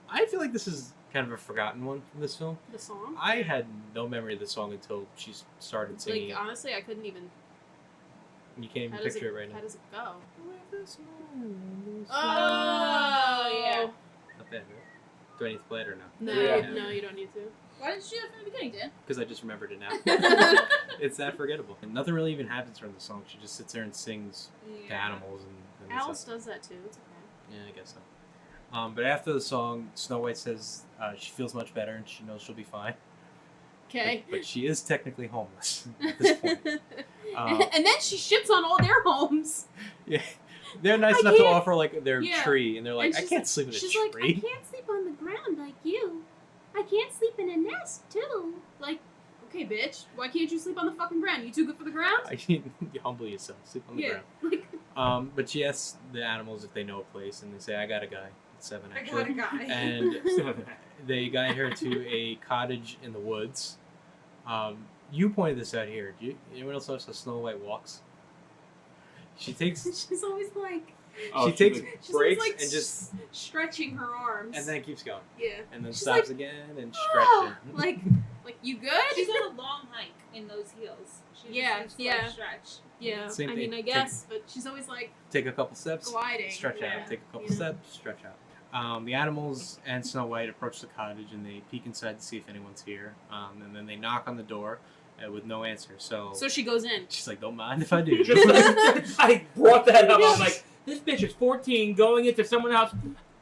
I feel like this is kind of a forgotten one from this film. The song? I had no memory of the song until she started singing Like, honestly, I couldn't even. it. You can't even How does picture it right How now. does it go? Oh, Oh, yeah. Not bad, right? Do I need to play it or no? No, Yeah. no, you don't need to. Why didn't you do it from the beginning, Dan? Because I just remembered it now. It's that forgettable. And nothing really even happens during the song. She just sits there and sings to animals and Alice stuff. does that too. It's okay. Yeah, I guess so. But after the song, Snow White says she feels much better and she knows she'll be fine. Okay. But she is technically homeless at this point. And then she shits on all their homes. Yeah, they're nice I enough to can't- offer like their Yeah. tree, and they're like, And I she's can't like- sleep in a She's tree. like, I can't sleep on the ground like you. I can't sleep in a nest, too. Like, okay, bitch, why can't you sleep on the fucking ground? You too good for the ground? I mean, you humble yourself, sleep on the Yeah. ground. But she asks the animals if they know a place, and they say, I got a guy. It's 7 I actually. got a guy. And they guide her to a cottage in the woods. You pointed this out here. Do you, anyone else notice how Snow White walks? She takes, She's always like, Oh, she takes She's breaks like and just, stretching her arms. and then keeps going, yeah. and then She's stops like, again and "Oh," stretching. like you good? She's on a long hike in those heels. She Yeah, just needs to, yeah. like, stretch. Yeah. Same I mean, thing. I guess, but she's always like Take a couple steps, gliding. stretch yeah. out. Take a couple Yeah. steps, stretch out. The animals and Snow White approach the cottage and they peek inside to see if anyone's here. And then they knock on the door with no answer. So So she goes in. she's like, "Don't mind if I do." Just like, I brought that up. I'm like, this bitch is 14 going into someone's house.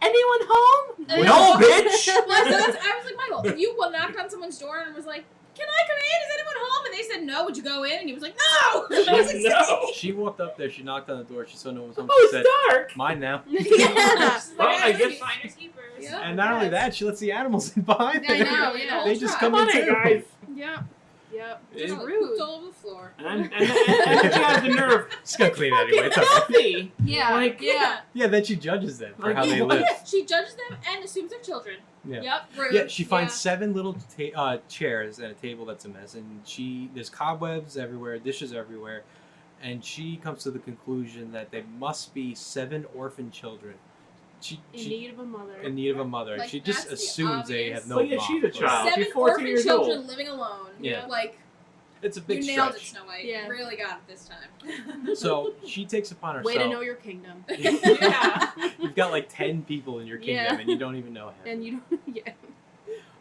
Anyone home? And No, then- bitch! I was like, Michael, if you knocked on someone's door and was like, can I come in? Is anyone home? And they said no, would you go in? And he was like, no! And I was like, No. She walked up there. She knocked on the door. She saw no one was home. Oh, She it's said, dark. "Mine now." yeah. Well, I guess- Finders keepers. Yeah. And not only that, she lets the animals in behind I her. know, yeah. They just Come come in on in, too. guys. Yep. Yep. It's Just Pooped rude. all over the floor. And then she has the nerve. She's gonna clean it anyway. It's okay. Healthy. Yeah. Like, yeah. Yeah, then she judges them for Like, how they what? live. She judges them and assumes they're children. Yeah. Yep, rude. Yeah, she finds Yeah. 7 little chairs and a table that's a mess, and there's cobwebs everywhere, dishes everywhere, and she comes to the conclusion that there must be 7 orphan children. She In need of a mother. in need of a mother. Like, She just that's the assumes they obvious- have no Well, yeah, mom. she's a child. 7 She's 14 orphan years children old. living alone. Yeah. Like, It's a big you nailed it, stretch. Snow White. Yeah. You really got it this time. So she takes upon herself. Way to know your kingdom. Yeah. You've got like 10 people in your kingdom, Yeah. and you don't even know him. And you don't. Yeah.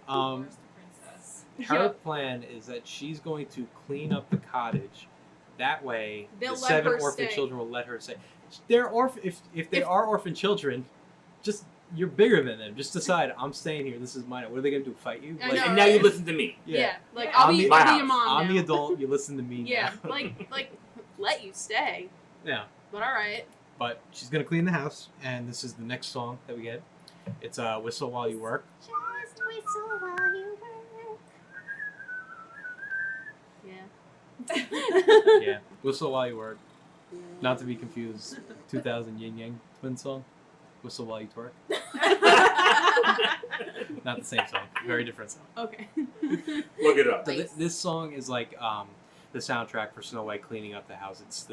Where's the princess? Her Yep. plan is that she's going to clean up the cottage. That way, They'll the let 7 her orphan stay. children will let her stay. They're if they If- are orphan children, just you're bigger than them. Just decide, I'm staying here. This is mine. What are they gonna do? Fight you? I Like, know, And now you right? listen to me. Yeah. Like Yeah. I'll I'm be, the- my I'll be your house. mom I'm now. the adult. You listen to me. Yeah. now. like let you stay. Yeah. But all right. But she's gonna clean the house, and this is the next song that we get. It's "Whistle While You Work." just whistle while you work. Yeah. Yeah, "Whistle While You Work." Not to be confused, 2000 Yin Yang Twin song. "Whistle While You Twerk." Not the same song. Very different song. Okay. Look it up. So this song is like the soundtrack for Snow White cleaning up the house. It's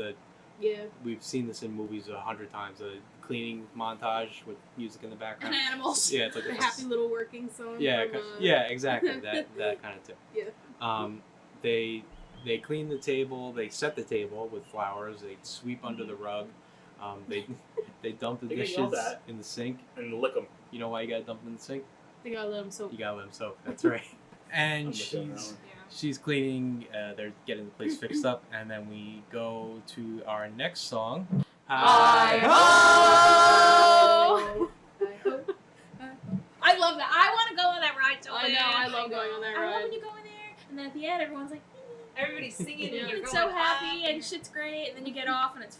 Yeah. we've seen this in movies 100 times. A cleaning montage with music in the And background. animals. Yeah, it's like The this- happy little working song. Yeah, from, yeah, exactly. That kind of too. Yeah. They clean the table. They set the table with flowers. They sweep under the rug. They dump the They get dishes yelled at. in the sink. And lick them. You know why you gotta dump them in the sink? They gotta let them soak. You gotta let them soak. That's right. And I'm with you on that she's one. Yeah. she's cleaning. They're getting the place fixed up, and then we go to our next song. Hi-ho! I love that. I want to go on that ride so I know, bad. I love going on that I love ride. when you go in there, and then at the end, everyone's like, Everybody's singing and you're it's going so happy, up, and shit's great, and then you get off, and it's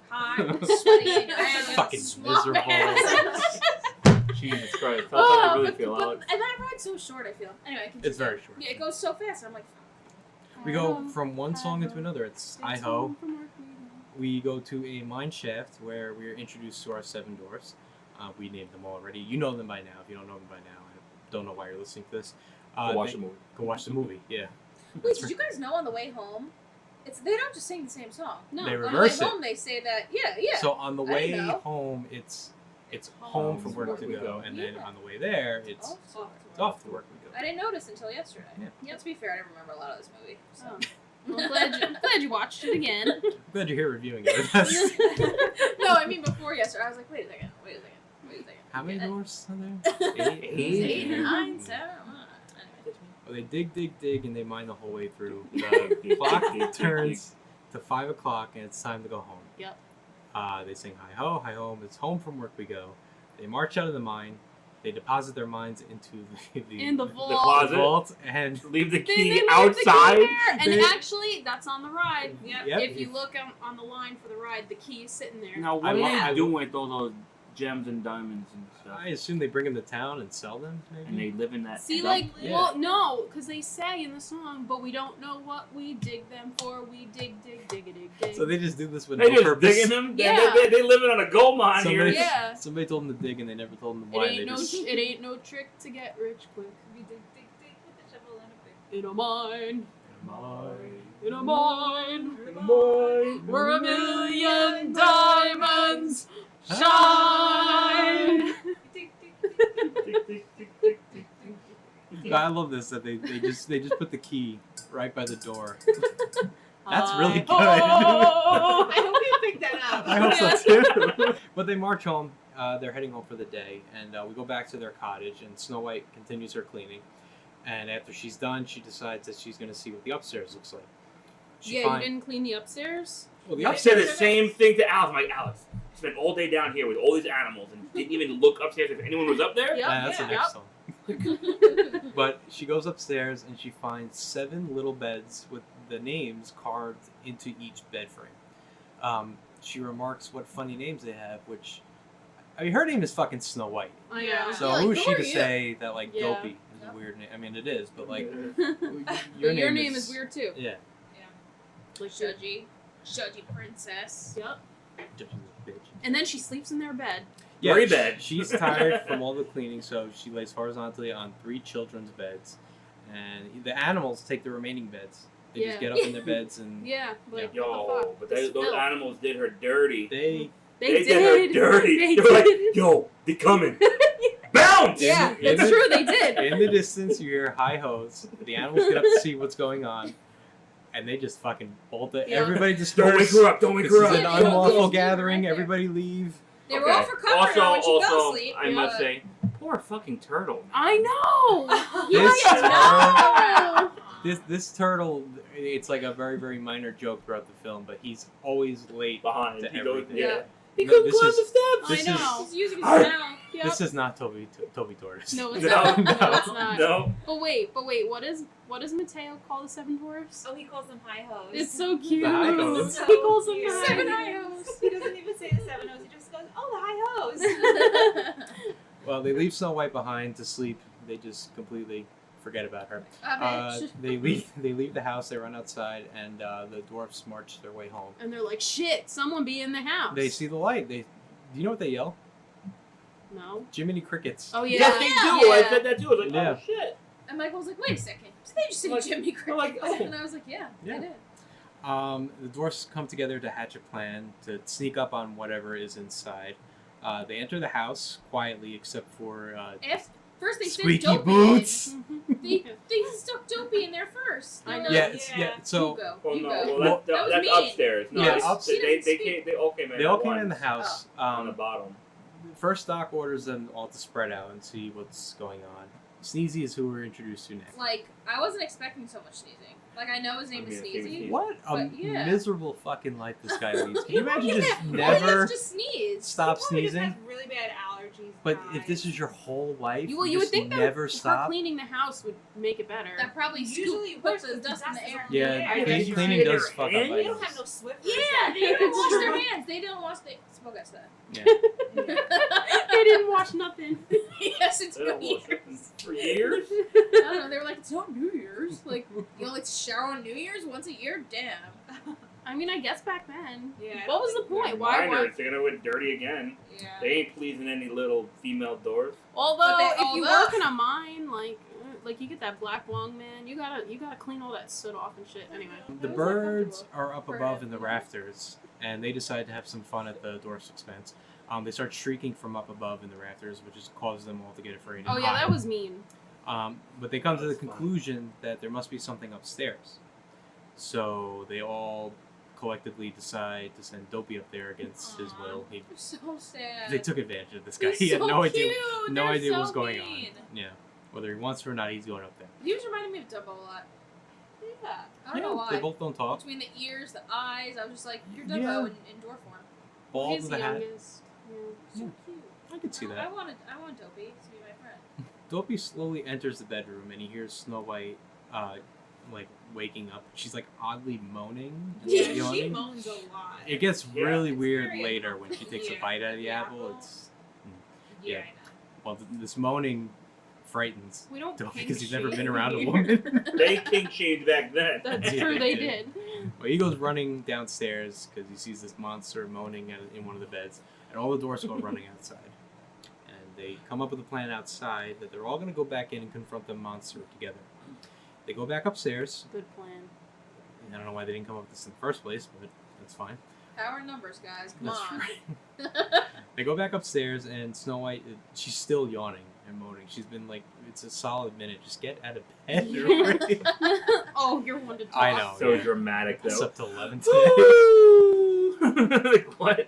fucking hot, and sweaty, and Fucking swamp miserable. ass. Jesus Christ. That's how I really but, feel, but, Alex. and that ride's so short, I feel. Anyway, continue. It's very short. Yeah, it goes so fast. I'm like, We go from one song into another. It's hi ho. From work, we know. We go to a mine shaft where we're introduced to our seven dwarfs. We named them already. You know them by now. If you don't know them by now, I don't know why you're listening to this. Go watch the movie. Go watch the movie. Yeah. wait, did you guys know on the way home? They don't just sing the same song. No. They On the way reverse it. home, they say that. Yeah. So on the I way know. home, it's home from work to go, and then Yeah. on the way there, it's off to work we go. I didn't notice until yesterday. Yeah. To be fair, I didn't remember a lot of this movie. So. Oh. Well, glad you watched it again. I'm glad you're here reviewing it with us. No, I mean before yesterday. I was like, wait a second. How many Yeah. dwarfs are there? Eight, 9, 7. Anyway. Well, they dig, and they mine the whole way through. The clock turns to 5 o'clock, and it's time to go home. Yep. They sing hi ho, hi home. It's home from work we go. They march out of the mine. They deposit their mines into In the vault. closet. vault, and Leave the They key leave the outside. key there, and They- actually, that's on the ride. Yep. Yep. If you look on the line for the ride, the key is sitting there. Now, what I are love- they doing with all those gems and diamonds and stuff? I assume they bring them to town and sell them. Maybe. And they live in that. See, dump? like, Yeah. well, no, because they say in the song, but we don't know what we dig them for. We dig, dig. So they just do this with They no just purpose. digging them. Yeah. They living on a gold mine Somebody, here. Yeah. somebody told them to dig, and they never told them It why. ain't They no, just it ain't no trick to get rich quick. We dig with the shovel and a pick. In a mine, mine. in a mine, Mine. where a million diamonds shine. Dig. Tick, tick, tick, tick, tick, tick. I love this that they just put the key right by the door. That's really good. Hi-ho. I hope you picked that up. I hope so too. But they march home. They're heading home for the day, and we go back to their cottage. And Snow White continues her cleaning. And after she's done, she decides that she's going to see what the upstairs looks like. She Yeah, find- you didn't clean the upstairs? Well, the I said the same thing to Alex. I'm like, Alex, you spent all day down here with all these animals and didn't even look upstairs if anyone was up there? Yep. That's the yeah. next song. But she goes upstairs and she finds 7 little beds with the names carved into each bed frame. She remarks what funny names they have, which I mean, her name is fucking Snow White. I know. Yeah. So You're like, who is who she are to you? say that like Yeah. Dopey is a weird name? I mean, it is, but like Your name is weird too. Yeah. Like Judgy princess. Yep. Bitch. And then she sleeps in their bed. Yeah, Three beds. She's tired from all the cleaning, so she lays horizontally on 3 children's beds, and the animals take the remaining beds. They just Yeah. get up in their beds and Yeah. Like, what the Yo, fuck? but This those filth. animals did her dirty. they They did her dirty. They They were like, did. yo, they coming. Bounce! Yeah, In that's the- true. They did. in the distance you hear hi hos. The animals get up to see what's going on, and they just fucking bolt it. Yeah. Everybody Don't wake disperse. her up, don't wake This her is up. an Yeah, unlawful yeah, gathering. right there. Everybody leave. They were all for cover her when she fell asleep. I must but- say, poor fucking turtle. I know. This I know. This turtle, it's like a very, very minor joke throughout the film, but he's always late Behind. to He goes, everything. yeah. He No, couldn't this climb is- the steps. this I is- know. He's using his Arr! mouth. Yep. This is not Toby Tortoise. No, it's No, not. no. No, it's not. No. But wait, what does Mateo call the 7 dwarfs? Oh, he calls them high hoes. It's so cute. hi-hos. So He calls them cute. the Seven hi-hos. He doesn't even say the 7 hoes. He just goes, oh, the high hoes. Well, they leave Snow White behind to sleep. They just completely forget about her. They leave the house. They run outside, and the dwarfs march their way home. And they're like, shit, someone be in the house. They see the light. Do you know what they yell? No. Jiminy Crickets. Oh, yeah. Yes, they do. I Yeah. said that too. I was like, Yeah. oh shit. And Michael was like, wait a second. Did they just say Like- Jimmy Cricket? like, oh. And I was like, yeah, Yeah. they did. The dwarfs come together to hatch a plan to sneak up on whatever is inside. They enter the house quietly, except for first they sent Squeaky Dopey boots. They stuck Dopey in there first. I They know. were Yeah, like, so you go. Well, You no, go. well, That was that's me. upstairs. No, Yeah, they, upstairs. they all came in. they all at came in the once house. on the bottom. First, Doc orders them all to spread out and see what's going on. Sneezy is who we're introduced to next. Like, I wasn't expecting so much sneezing. Like, I know his name is I mean, Sneezy. What a But, yeah. miserable fucking life this guy leads. Can you imagine Yeah, just all he never does is just sneeze. stop He probably just sneezing? has really bad allergies. But guys. if this is your whole life, Well, you you would just think that never her stop. cleaning the house would make it better. That probably Usually puts works the with dust in the dust air. is Yeah, Yeah, clean- that's cleaning right. does fuck up And They items. don't have no Swifters. Yeah, they didn't wash their hands. They didn't wash their... Smoke us that. Yeah. They didn't wash nothing. Yes, it's They don't New wash Year's. it for years. I don't know. They were like, it's not New Year's. Like, you only shower on New Year's once a year? Damn. I mean, I guess back then. Yeah, I What don't was the think point? They're Why? minors. They're gonna get dirty again. Yeah. They ain't pleasing any little female doors. Although, if you although- work in a mine, like you get that black lung, man, you gotta clean all that soot off and shit. Anyway. The It was birds uncomfortable are up for above him. in the rafters, and they decide to have some fun at the dwarf's expense. They start shrieking from up above in the rafters, which just causes them all to get afraid. And Oh yeah, hide. that was mean. But they come to the That's fun. conclusion that there must be something upstairs. So they all collectively decide to send Dopey up there against his Aw. will. They're so sad. They took advantage of this guy. He's He had so no idea, cute. no They're idea what so was going mean. on. Yeah, whether he wants to or not, he's going up there. He was reminding me of Dumbo a lot. Yeah. I don't know why. They both don't talk. Between the ears, the eyes, I was just like, you're Dumbo Yeah. in dwarf form. Bald He's with the a hat. youngest. Yeah. So Yeah. cute. I could see I that. want Dopey to be my friend. Dopey slowly enters the bedroom and he hears Snow White, like waking up. She's like oddly moaning. And Yeah, She yawning. moans a lot. It gets Yeah. really It's weird very later when she takes a Yeah. bite out of the Yeah. apple. It's Yeah, yeah. I know. well, this moaning frightens We don't. Dopey kink because he's never been shame around a here. woman. They king shamed back then. That's Yeah, true. They they did. Well, he goes running downstairs because he sees this monster moaning in one of the beds, and all the doors go running outside. And they come up with a plan outside that they're all going to go back in and confront the monster together. They go back upstairs. Good plan. I don't know why they didn't come up with this in the first place, but that's fine. Power in numbers, guys. Come That's on. right. They go back upstairs, and Snow White, she's still yawning and moaning. She's been like, it's a solid minute. Just get out of bed already. Oh, you're one to talk. I know. So yeah. dramatic It's though. up to 11 today. Like, what?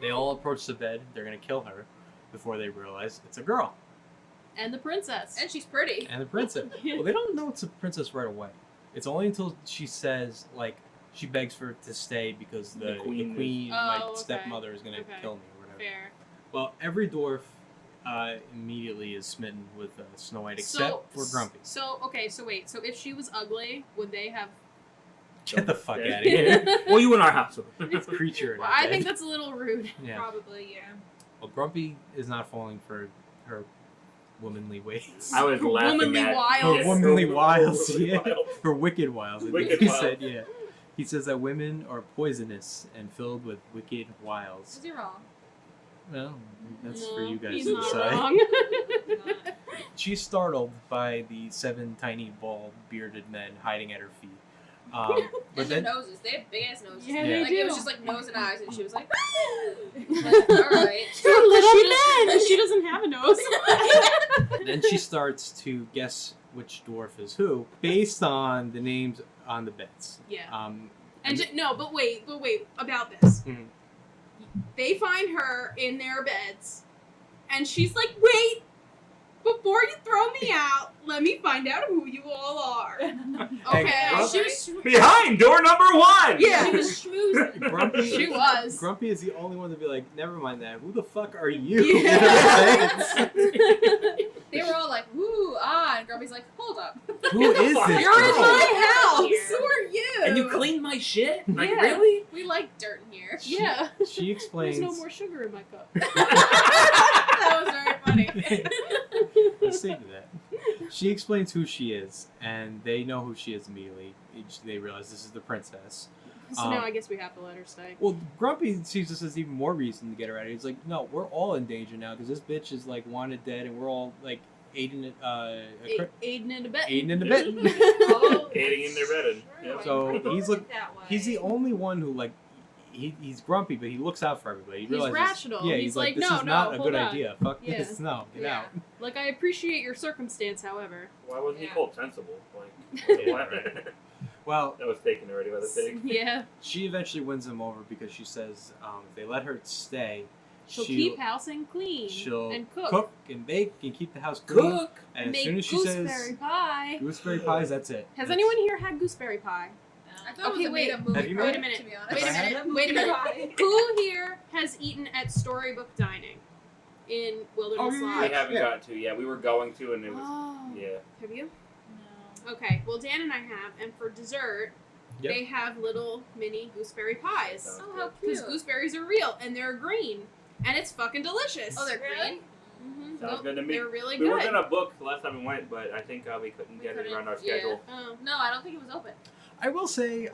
They all approach the bed. They're going to kill her before they realize it's a girl And the princess. And she's pretty. and the princess. Well, they don't know it's a princess right away. It's only until she says, like, she begs for to stay because the queen, queen my Oh, okay. stepmother, is going to Okay. kill me or whatever. Fair. Well, every dwarf immediately is smitten with Snow White except for Grumpy. So okay, so wait. So if she was ugly, would they have? Get the fuck Yeah. out of here. Well, you in our house. Creature. in Well, her I bed. think that's a little rude. Yeah. Probably, yeah. Well, Grumpy is not falling for her womanly ways. I was laughing Womanly at wiles. Her womanly wiles, Womanly yeah. wiles. For wicked wiles. I think Wicked he wiles. said, yeah. He says that women are poisonous and filled with wicked wiles. Is he wrong? Well, that's No, for you guys he's to not decide. wrong. She's startled by the 7 tiny, bald, bearded men hiding at her feet. But And their then, noses. They have big ass noses. Yeah, they Like, it was do. just like nose and eyes, and she was like, like alright. They're little She men. She doesn't have a nose. then she starts to guess which dwarf is who based on the names on the beds. Yeah. But wait about this. Mhm. They find her in their beds, and she's like, "Wait, before you throw me out, let me find out who you all are." Okay. Well, She was Behind door number 1. Yeah. She was schmoozing. Grumpy, She was. Grumpy is the only one to be like, never mind that. Who the fuck are you? Yeah. They were all like, woo, ah, and Grumpy's like, hold up. Who is fuck? this? You're in girl? my house. Here. Who are you? And you cleaned my shit? Like, Yeah. really? We like dirt in here. Yeah. She There's explains. no more sugar in my cup. That was very funny. Let's think of that. She explains who she is, and they know who she is immediately. They realize this is the princess. So now I guess we have to let her stay. Well, Grumpy sees this as even more reason to get her out of here. He's like, no, we're all in danger now because this bitch is like wanted dead, and we're all like aiding it. Aiden in the bed. Aiding in the bed. Oh, Aiding in their bed. true. Yep. So I didn't he's think like- that way. He's the only one who like he's grumpy, but he looks out for everybody. He He's realizes, rational. Yeah, He's like, this "No, is no, not a hold good on." idea. Fuck Yeah. this. No, get Yeah. out. Like, I appreciate your circumstance, however. Why wasn't he Yeah. called sensible? Like, Yeah, what? right. Well, That was taken already by the pig. Yeah. she eventually wins him over because she says if they let her stay, She'll keep house and clean she'll and cook. and bake and keep the house clean. Cook. And as Make soon as she gooseberry says pie. gooseberry pies, that's it. Has That's- anyone here had gooseberry pie? I thought Okay, it was a wait. made-up movie. Have you product, Wait a minute. To be honest. Wait a I had minute. Wait a minute. Who here has eaten at Storybook Dining in Wilderness Oh, yeah. I Lodge? haven't gotten to. Yeah, we were going to, and it was. Oh. Yeah. Have you? No. Okay. Well, Dan and I have, and for dessert, Yep. they have little mini gooseberry pies. Oh, how Because cute. gooseberries are real and they're green, and it's fucking delicious. Oh, they're Really? green? Mm-hmm. Sounds good to me. They're really We good. were gonna book last time we went, but I think we couldn't We get it couldn't, around our yeah. schedule. Oh. No, I don't think it was open. I will say,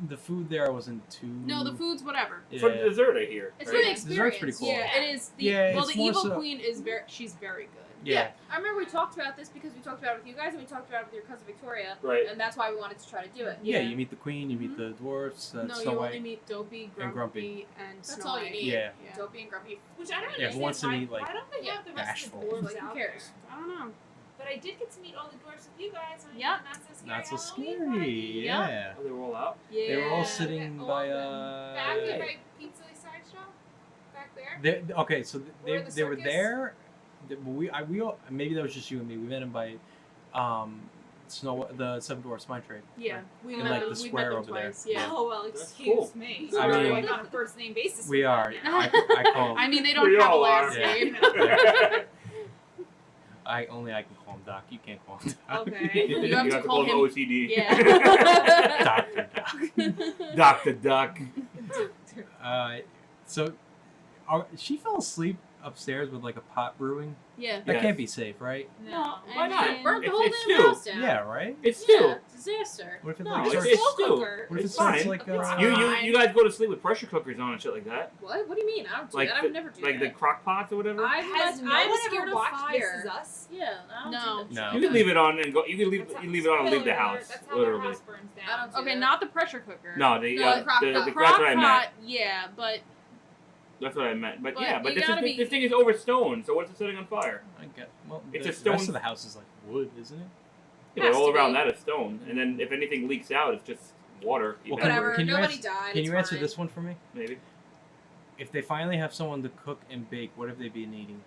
the food there wasn't too. No, the food's whatever. Yeah. For the dessert, I hear. It's right? for the Dessert's experience. pretty cool. Yeah, it is. Yeah, Well, it's the more Evil so- Queen is she's very good. Yeah. I remember we talked about this because we talked about it with you guys and we talked about it with your cousin Victoria. Right. And that's why we wanted to try to do it. Yeah, you meet the queen, you meet the dwarfs, No, Snow you White. only meet Dopey, And Grumpy, Grumpy. and That's Snow all you White. need. Yeah. Yeah. Dopey and Grumpy. Which I don't Yeah, who understand. wants to why, meet, like, why don't they have the rest bashful. of the dwarves Like, who out cares? there? I don't know. But I did get to meet all the dwarves with you guys. On Yep. Not so scary. Not so Halloween party. scary. Yeah. Yeah. Oh, they were all out. Yeah. They were all Yeah, sitting all by of Back in my pizza sideshow. Back there. Okay, so they Where the they were circus? there. We all, maybe that was just you and me. We met him by, the Seven Dwarfs Mine Trade. Yeah. We In, met like, them, the we met square them over there. twice. Yeah. Oh well, That's excuse cool. me. I We're mean- like on a first name basis. We with are. them now. I call. I mean, they don't We have a all last are. name. I can call him Doc. You can't call him Doc. Okay. You have to call him- OCD. Yeah. Doctor Doc. Dr. Duck. So, she fell asleep upstairs with like a pot brewing. Yeah. That Yes. can't be safe, right? No. Why not? And- Burnt the It's- whole it's damn stew. house down. Yeah, right. It's Yeah, stew. disaster. What if it No, like it's starts? it's slow stew. cooker. What if it It's starts fine. like You guys go to sleep with pressure cookers on and shit like that. What? What do you mean? I don't do Like that. I would never do Like the that. crock pots or whatever. I'm Has not, no I'm one scared ever of watched This fire. Is Us? Yeah, I don't No. do that. No. You can leave it on and go. You can leave That's how- you leave it on and leave the spoiler house. alert, That's how Literally. their house burns down. I don't do Okay, that. not the pressure cooker. No, No, the crock pot. that's Crock what I meant. pot, yeah, but That's what I meant. But But yeah, but you gotta be- this thing is over stone. So what's it setting on fire? I get. Well, It's the a stone- rest of the house is like wood, isn't it? Yeah, Has all to around be. that is stone. And then if anything leaks out, it's just water. Well, Whatever. Can you Nobody answer- died. Can it's you answer fine. this one for me? Maybe. If they finally have someone to cook and bake, what have they been eating?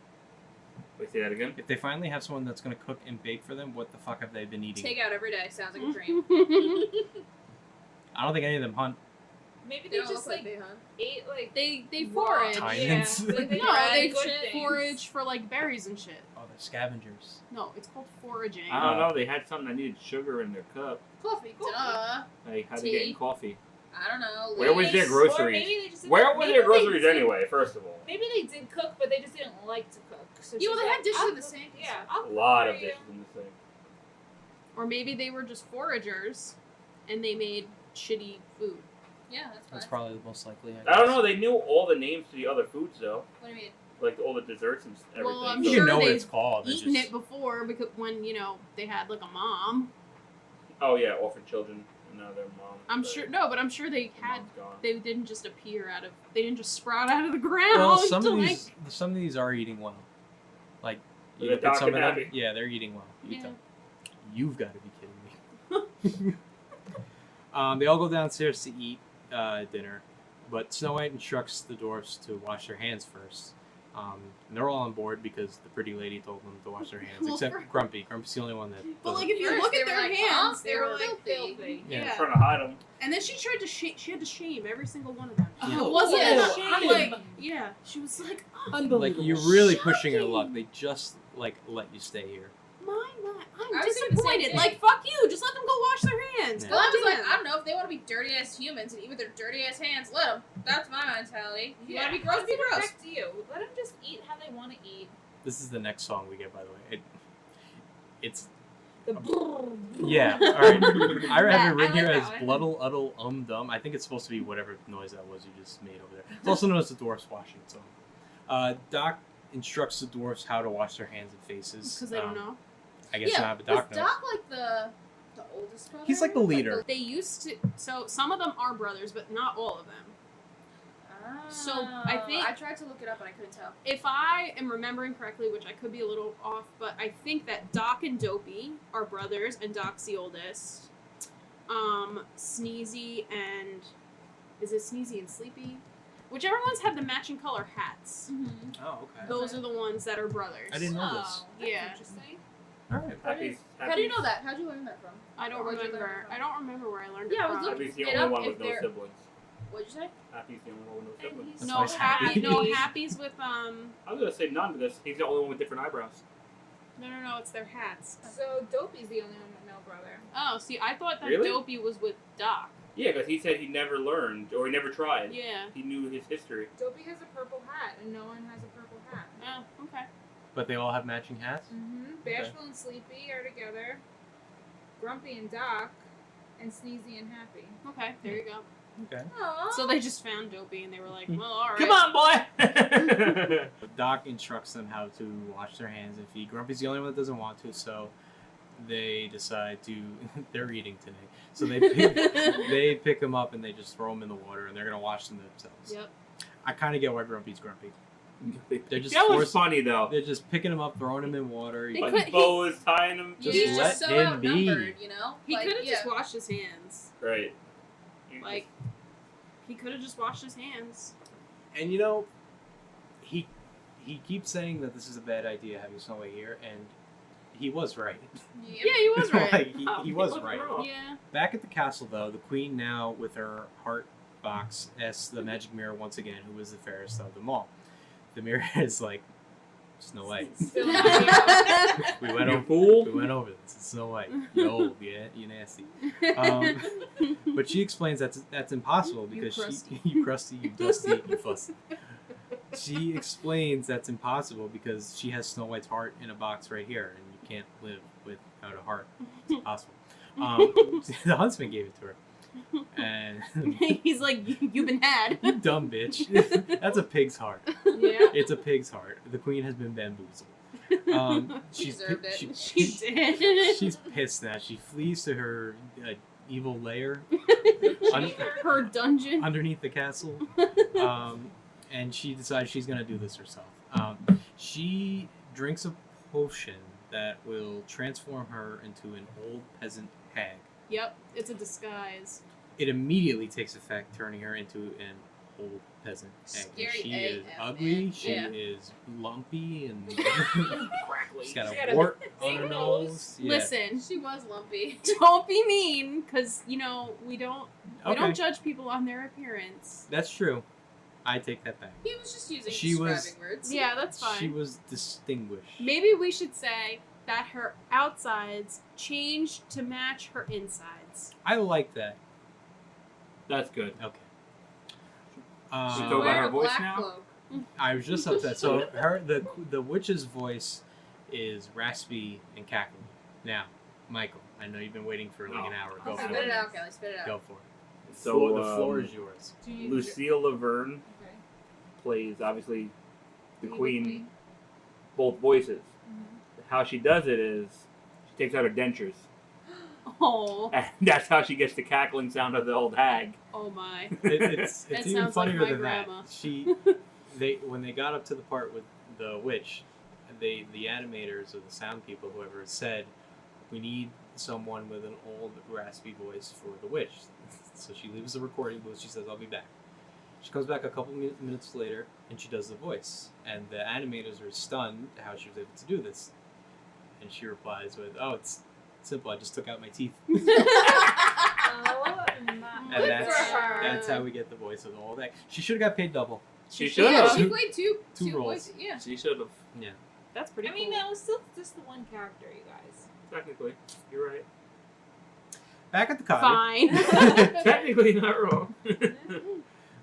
Wait, say that again. If they finally have someone that's going to cook and bake for them, what the fuck have they been eating? Take out every day. Sounds like a dream. I don't think any of them hunt. Maybe They they don't just look like like they hunt. ate like they raw- forage. Tyrants. Yeah, like they No, tried they good things. forage for like berries and shit. Oh, they're scavengers. No, it's called foraging. I don't know. They had something that needed sugar in their cup. Coffee. Duh. Like how they Tea. getting coffee. I don't know. Where was their Lay's. groceries? Or maybe they just Where were maybe their they groceries did- anyway? First of all, Maybe they did cook, but they just didn't like to cook. So Yeah, well, she's they had like, dishes I'll in the cook- sink. Yeah, I'll a cook lot for of you. dishes in the sink. Or maybe they were just foragers and they made shitty food. Yeah, that's fine. That's probably the most likely. I don't know. They knew all the names to the other foods though, What do you mean? like all the desserts and everything. Well, I'm You So- sure know what they've it's called. It's Eaten just- it before because when they had like a mom. Oh yeah, orphan children and now their mom. I'm sure but I'm sure they their had. mom's gone. They didn't just appear they didn't just sprout out of the ground. Well, some to, of these are eating well. Like you They're look at some of dark them, and happy. yeah, they're eating well. You Yeah. tell. You've got to be kidding me. They all go downstairs to eat dinner, but Snow White instructs the dwarfs to wash their hands first. And they're all on board because the pretty lady told them to wash their hands, Well, except for- Grumpy. Grumpy's the only one that. But doesn't. like if you First, look they at were their like, hands, huh? they were like filthy. Yeah. yeah. Trying to hide them. And then she tried to she had to shame every single one of them. Yeah. It wasn't Yeah. I'm like yeah. She was like, oh, Like you're really Shocking. pushing your luck. They just like let you stay here. my God, I'm I was thinking the same disappointed. thing. Like fuck you, just let them go wash their hands. Yeah. God Well, I was like, damn. I don't know if they want to be dirty ass humans and eat with their dirty ass hands. Let them. That's my mentality. If you want to be gross, How be does it gross. affect you? Let them just eat how they want to eat. This is the next song we get, by the way. It's The yeah. All right. I have That- it written I here like as that one. bloodle uddle dumb. I think it's supposed to be whatever noise that was you just made over there. It's also known as the dwarfs washing song. Doc instructs the dwarfs how to wash their hands and faces because they don't know. I guess yeah, not, but was Doc knows. Doc like the oldest brother? He's like the leader. They used to. So some of them are brothers, but not all of them. So, I think- I tried to look it up and I couldn't tell. If I am remembering correctly, which I could be a little off, but I think that Doc and Dopey are brothers, and Doc's the oldest. Sneezy and... Is it Sneezy and Sleepy? Whichever ones have the matching color hats. Mm-hmm. Oh, okay. Those are the ones that are brothers. I didn't know this. That's Yeah. interesting. All right. Happy's, How do you know that? How'd you learn that from? I don't Where'd you learn remember. it from? I don't remember where I learned Yeah, I it was from. looking- Happy's the It only up one if with no they're- siblings. What'd you say? Happy's the only one with no siblings. That's No, nice. Happy. No, Happy's with I was gonna say none because he's the only one with different eyebrows. No, it's their hats. So Dopey's the only one with no brother. Oh, see, I thought that Really? Dopey was with Doc. Yeah, because he said he never learned or he never tried. Yeah. He knew his history. Dopey has a purple hat, and no one has a purple hat. Oh, okay. But they all have matching hats? Mm-hmm. Bashful and Sleepy are together. Grumpy and Doc, and Sneezy and Happy. Okay, there you go. Okay. Aww. So they just found Dopey and they were like, well, alright. Come on, boy! Doc instructs them how to wash their hands and feet. Grumpy's the only one that doesn't want to, so they decide to. They're eating today, so they pick them up and they just throw them in the water and they're gonna wash them themselves. Yep. I kind of get why Grumpy's grumpy. They're just that was forced- funny though. They're just picking them up, throwing them in water. They Like could- Bo is tying him. Just He's let just so him be. outnumbered, you know? He Like, could have yeah. just washed his hands. Right. Like, he could have just washed his hands. And you know, he keeps saying that this is a bad idea having Snow White here, and he was right. Yep. Yeah, he was right. Like, he He was wasn't right. wrong. Yeah. Back at the castle, though, the queen now with her heart box asks the magic mirror once again who is the fairest of them all. The mirror is like, Snow White. Still not here. We went You over. fool. We went over this. It's Snow White. No, yeah, you nasty. But she explains that's impossible You because crusty. you crusty, you dusty, you fussy. She explains that's impossible because she has Snow White's heart in a box right here, and you can't live without a heart. It's impossible. The huntsman gave it to her, and He's like, you've been had. you dumb bitch. That's a pig's heart. Yeah. It's a pig's heart. The queen has been bamboozled. She She's deserved it. She did. she's pissed now. She flees to her evil lair Her dungeon. underneath the castle, and she decides she's gonna do this herself. She drinks a potion that will transform her into an old peasant hag. Yep, it's a disguise. It immediately takes effect, turning her into an old peasant hag. And Scary she AF, is ugly. man. She Yeah. is lumpy and Crackly. she's got She got a a wart big on her nose. nose. Yeah. Listen, She was lumpy. don't be mean, because, you know, we don't Okay, judge people on their appearance. that's true. I take that back. He was just using She was- describing words. Yeah, that's fine. She was distinguished. Maybe we should say that her outsides changed to match her insides. I like that. That's good. Okay. She She go by wear her a voice black now? cloak. I was just upset. So the witch's voice is raspy and cackling. Now, Michael, I know you've been waiting for like an hour. Go for Spit it it. out, Kelly. Spit it out. Go for it. So the floor is yours. Do you Lucille Laverne Okay. plays obviously the Evil queen, both voices. How she does it is she takes out her dentures, Oh, and that's how she gets the cackling sound of the old hag. oh my. It's That even sounds like funnier my than grandma. that. When they got up to the part with the witch, the animators or the sound people, whoever, said, we need someone with an old raspy voice for the witch. So she leaves the recording booth. She says, I'll be back. She comes back a couple minutes later and she does the voice. And the animators are stunned how she was able to do this. And she replies with, oh, it's simple. I just took out my teeth. Oh, And Good that's, for her. that's how we get the voice of the old hag. She should have got paid double. She should Yeah, have. she played two roles. voices. Yeah. She should have. Yeah. That's pretty I mean, cool. that was still just the one character, you guys. Technically, you're right. Back at the cottage. Fine. Technically, not wrong.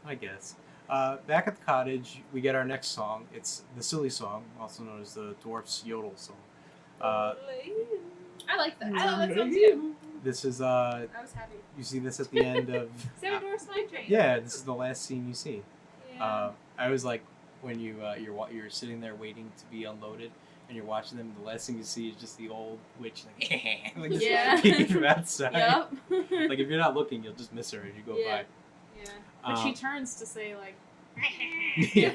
I guess. Back at the cottage, we get our next song. It's the silly song, also known as the Dwarfs Yodel song. I like that. I love that song too. This is, I was happy. you see this at the end of... Seven Dwarfs Mine Train. yeah, this is the last scene you see. Yeah. I was like, when you're sitting there waiting to be unloaded, and you're watching them, the last thing you see is just the old witch, like, like just Yeah. peeking from outside. Yep. Like, if you're not looking, you'll just miss her as you go Yeah. by. Yeah. But she turns to say, like, Yeah.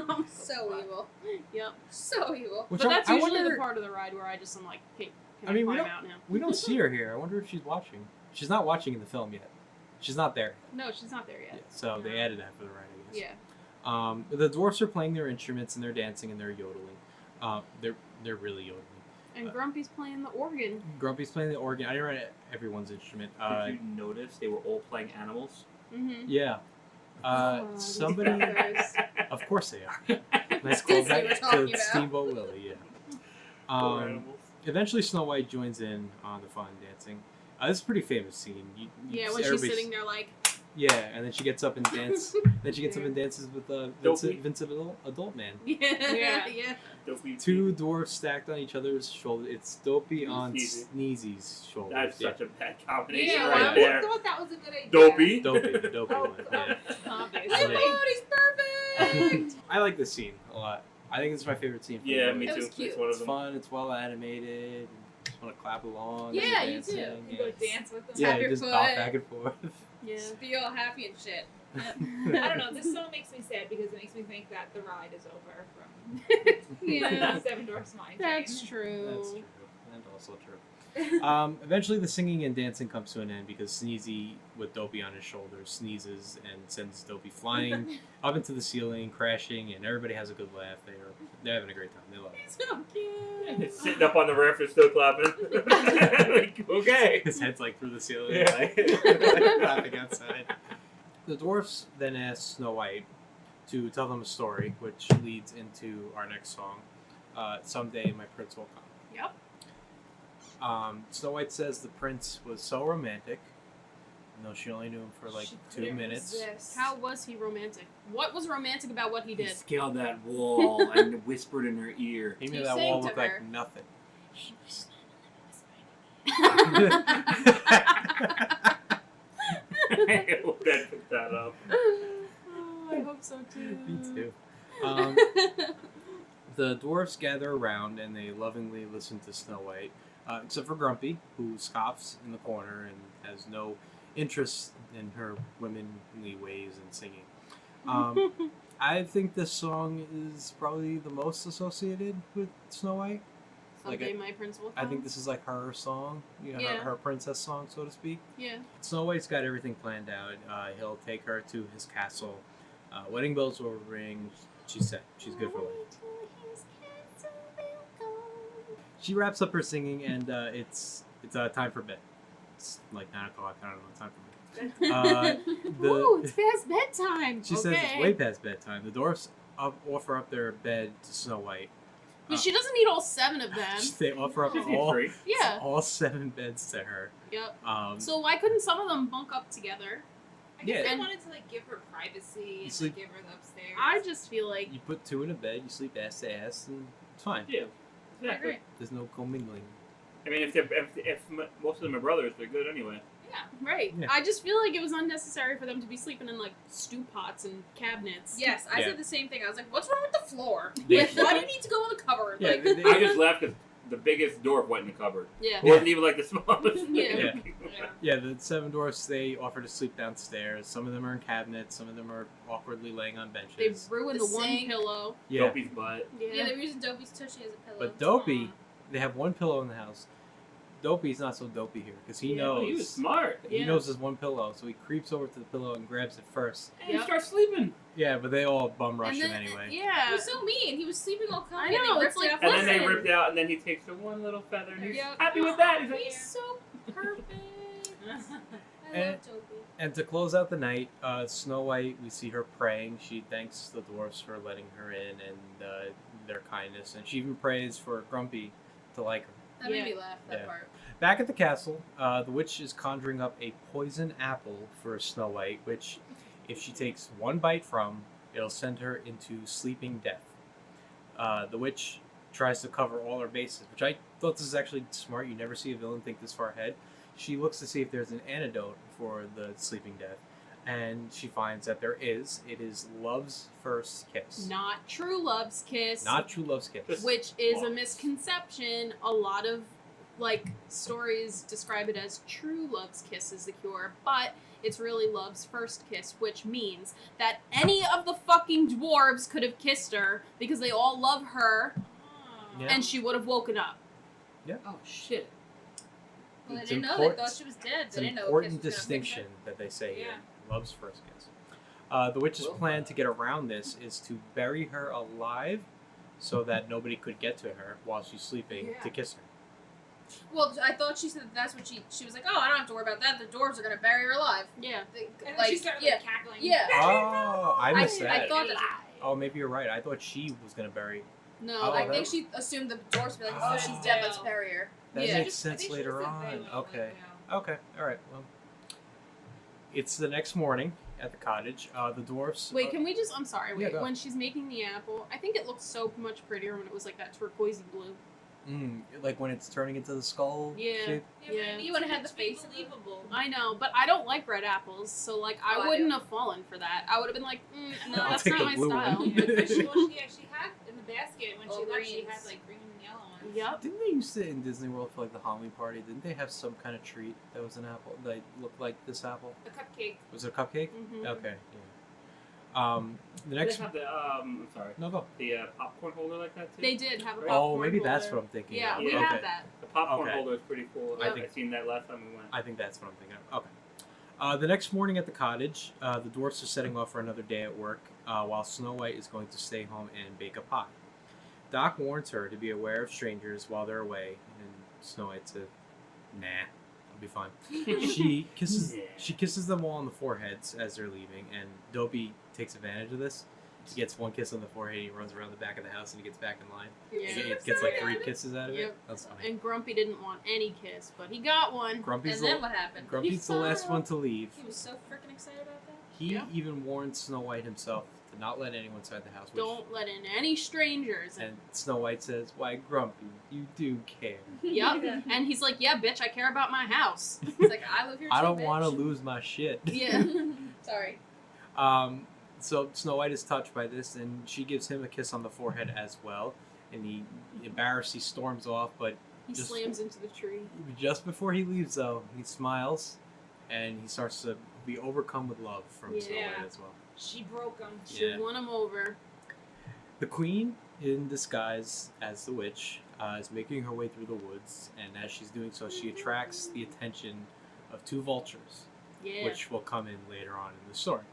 I'm So evil. Yep. So evil. Which But that's I usually wonder, the part of the ride where I just am like, okay, can I mean, we climb don't- out now? we don't see her here. I wonder if she's watching. She's not watching in the film yet. She's not there. No, she's not there Yeah, yet. so they No. added that for the ride, I guess. Yeah. The dwarfs are playing their instruments and they're dancing and they're yodeling. They're really yodeling. And Grumpy's playing the organ. Grumpy's playing the organ. I didn't write everyone's instrument. Did you notice they were all playing animals? Mm-hmm. Yeah. these Somebody. fuckers. Of course they are. Nice Disney callback we're talking to about. Steamboat Willie. Yeah. Poor animals. Eventually, Snow White joins in on the fun dancing. This is a pretty famous scene. Yeah, when she's everybody's- sitting there like, Yeah, and then she gets up and dances. Then she gets up and dances with Dopey. Vincent adult man. yeah. Dopey. Two dwarfs stacked on each other's shoulders. It's Dopey on Sneezy. Sneezy's shoulders. That's yeah. such a bad combination Yeah, right I there. thought that was a good idea. Dopey. Dopey, the Dopey Oh, one. Yeah. obviously. My body's perfect. I like this scene a lot. I think it's my favorite scene. From the Yeah, movie. me That too. was cute. It's one of It's them. fun. It's well animated. Just want to clap along. Yeah, as you you're do. dancing, You yeah. go dance with them. Yeah, Tap you your just foot. bop back and forth. Yeah. Just be all happy and shit. I don't know. This song makes me sad because it makes me think that the ride is over from Yeah. Seven Dwarfs Mine That's Train. true. That's true. And also true. Eventually, the singing and dancing comes to an end because Sneezy, with Dopey on his shoulders, sneezes and sends Dopey flying up into the ceiling, crashing, and everybody has a good laugh. They're having a great time. They love it. So cute. Sitting up on the roof and still clapping. Like, okay. His head's like through the ceiling, Yeah. like clapping outside. The dwarfs then ask Snow White to tell them a story, which leads into our next song, "Someday My Prince Will Come." Yep. Snow White says the prince was so romantic, even though she only knew him for like She 2 couldn't minutes. resist. How was he romantic? What was romantic about what he He did? scaled that wall and whispered in her ear. He made You that sang wall to look her. like nothing. I hope that picked that up. Oh, I hope so too. Me too. The dwarfs gather around and they lovingly listen to Snow White, except for Grumpy, who scoffs in the corner and has no interest in her womanly ways and singing. I think this song is probably the most associated with Snow White. Someday my prince will come. I think this is like her song, Yeah. her princess song, so to speak. Yeah. Snow White's got everything planned out. He'll take her to his castle. Wedding bells will ring. She's set. She's good for life. She wraps up her singing, and it's time for bed. It's like 9 o'clock. I don't know. It's time for bed. Ooh, it's past bedtime. She says it's way past bedtime. The dwarfs offer up their bed to Snow White. But she doesn't need all 7 of them. They offer up Just need all, 3. Yeah. all 7 beds to her. Yep. So So why couldn't some of them bunk up together? I guess Yeah. I wanted to like give her privacy and sleep- like, give her the upstairs. I just feel like you put 2 in a bed, you sleep ass to ass, and it's fine. Yeah. I Exactly. agree. There's no commingling. I mean, if most of them are brothers, they're good anyway. Yeah. Right. Yeah. I just feel like it was unnecessary for them to be sleeping in like stew pots and cabinets. Yes, I Yeah. said the same thing. I was like, what's wrong with the floor? They- Like, why do you need to go in the cupboard? Yeah, Like, they- I just laughed because the biggest dwarf went in the cupboard. Yeah. It wasn't even like the smallest. Yeah. Yeah, the 7 dwarfs, they offer to sleep downstairs. Some of them are in cabinets, some of them are awkwardly laying on They benches. ruined The the one sink. pillow. Yeah, Dopey's butt. yeah, they were using Dopey's tushy as a pillow. but Dopey, they have 1 pillow in the house. Dopey's not so dopey here, because he Yeah, knows. but he was smart. He Yeah. knows there's 1 pillow, so he creeps over to the pillow and grabs it first. And he Yep. starts sleeping. Yeah, but they all bum rush And him then, anyway. He Yeah. was so mean. He was sleeping all I comfy. know, And they it's ripped it like, off And his then they head. ripped it out, and then he takes the one little feather, and he's Yep. happy with that. He's like, He's so perfect. I And- love Dopey. And to close out the night, Snow White, we see her praying. She thanks the dwarfs for letting her in and their kindness, and she even prays for Grumpy to like her. That Yeah. made me laugh, that Yeah. part. Back at the castle, the witch is conjuring up a poison apple for Snow White, which, if she takes 1 bite from, it'll send her into sleeping death. The witch tries to cover all her bases, which I thought this is actually smart. You never see a villain think this far ahead. She looks to see if there's an antidote for the sleeping death, and she finds that there is. It is love's first kiss. Not true love's kiss. Not true love's kiss. Which is a misconception a lot of like stories describe it as true love's kiss is the cure, but it's really love's first kiss, which means that any of the fucking dwarves could have kissed her because they all love her, Yeah. and she would have woken up. Yeah. Oh shit. Well, they It's didn't know. They thought she was dead. It's They an didn't know. important Kiss was gonna fix distinction that they say here. Yeah. Love's first kiss. The witch's plan to get around this is to bury her alive so that nobody could get to her while she's sleeping Yeah. to kiss her. it. Well, I thought she said that's what she was like. Oh, I don't have to worry about that. The dwarves are gonna bury her alive. Yeah. And Like, she started yeah. like cackling. Yeah. Oh, I missed I that. thought that. Oh, maybe you're right. I thought she was going to bury. No, Oh, I that- think she assumed the dwarves would be like, Oh. oh, she's dead. Let's bury her. That Yeah. makes sense later on. Okay. Okay. All right. Well, it's the next morning at the cottage. The dwarfs. wait, can we just? I'm sorry. Yeah, Wait, go. when she's making the apple, I think it looks so much prettier when it was like that turquoisey blue. Like when it's turning into the skull Yeah. shape. Yeah. You would've had the face of the- believable. I know, but I don't like red apples, so like Oh, I I wouldn't do. have fallen for that. I would have been like, no, I'll that's take not the my blue style. one. Yeah, she had in the basket when All she left. She greens. had like green and yellow ones. Yep. Didn't they used to in Disney World for like the Halloween party? Didn't they have some kind of treat that was an apple that looked like this apple? A cupcake. Was it a cupcake? Mhm. Okay. Yeah. The They next. have the I'm sorry, No, go. the popcorn holder like that too. They did have a Oh, popcorn Oh, maybe that's holder. what I'm thinking. Yeah, of. we Yeah. have Okay. that. The popcorn Okay. holder is pretty cool. I I think- seen that last time we went. I think that's what I'm thinking of. Okay. The next morning at the cottage, the dwarfs are setting off for another day at work, while Snow White is going to stay home and bake a pie. Doc warns her to be aware of strangers while they're away, and Snow White said, "Nah, I'll be fine." She kisses them all on the foreheads as they're leaving, and Dopey takes advantage of this. He gets one kiss on the forehead, he runs around the back of the house, and he gets back in line. Yeah. He gets like 3 kisses out of it. Yep. That's funny. And Grumpy didn't want any kiss, but he got one. Grumpy's And then the, what happened? Grumpy's the last one to leave. He was so freaking excited about that. He Yeah. even warned Snow White himself to not let anyone inside the house. Which, Don't let in any strangers. and Snow White says, "Why, Grumpy, you do care. Yep. And he's like, yeah, bitch, I care about my house. He's like, I live here too, I don't bitch. want to lose my shit." Yeah. Sorry. So Snow White is touched by this, and she gives him a kiss on the forehead as well. And he, embarrassed, he storms off. But He Just- slams into the tree. just before he leaves, though, he smiles, and he starts to be overcome with love from Snow Yeah. White as well. She broke him. She Yeah. won him over. The queen, in disguise as the witch, is making her way through the woods, and as she's doing so, she attracts the attention of 2 vultures, Yeah. which will come in later on in the story.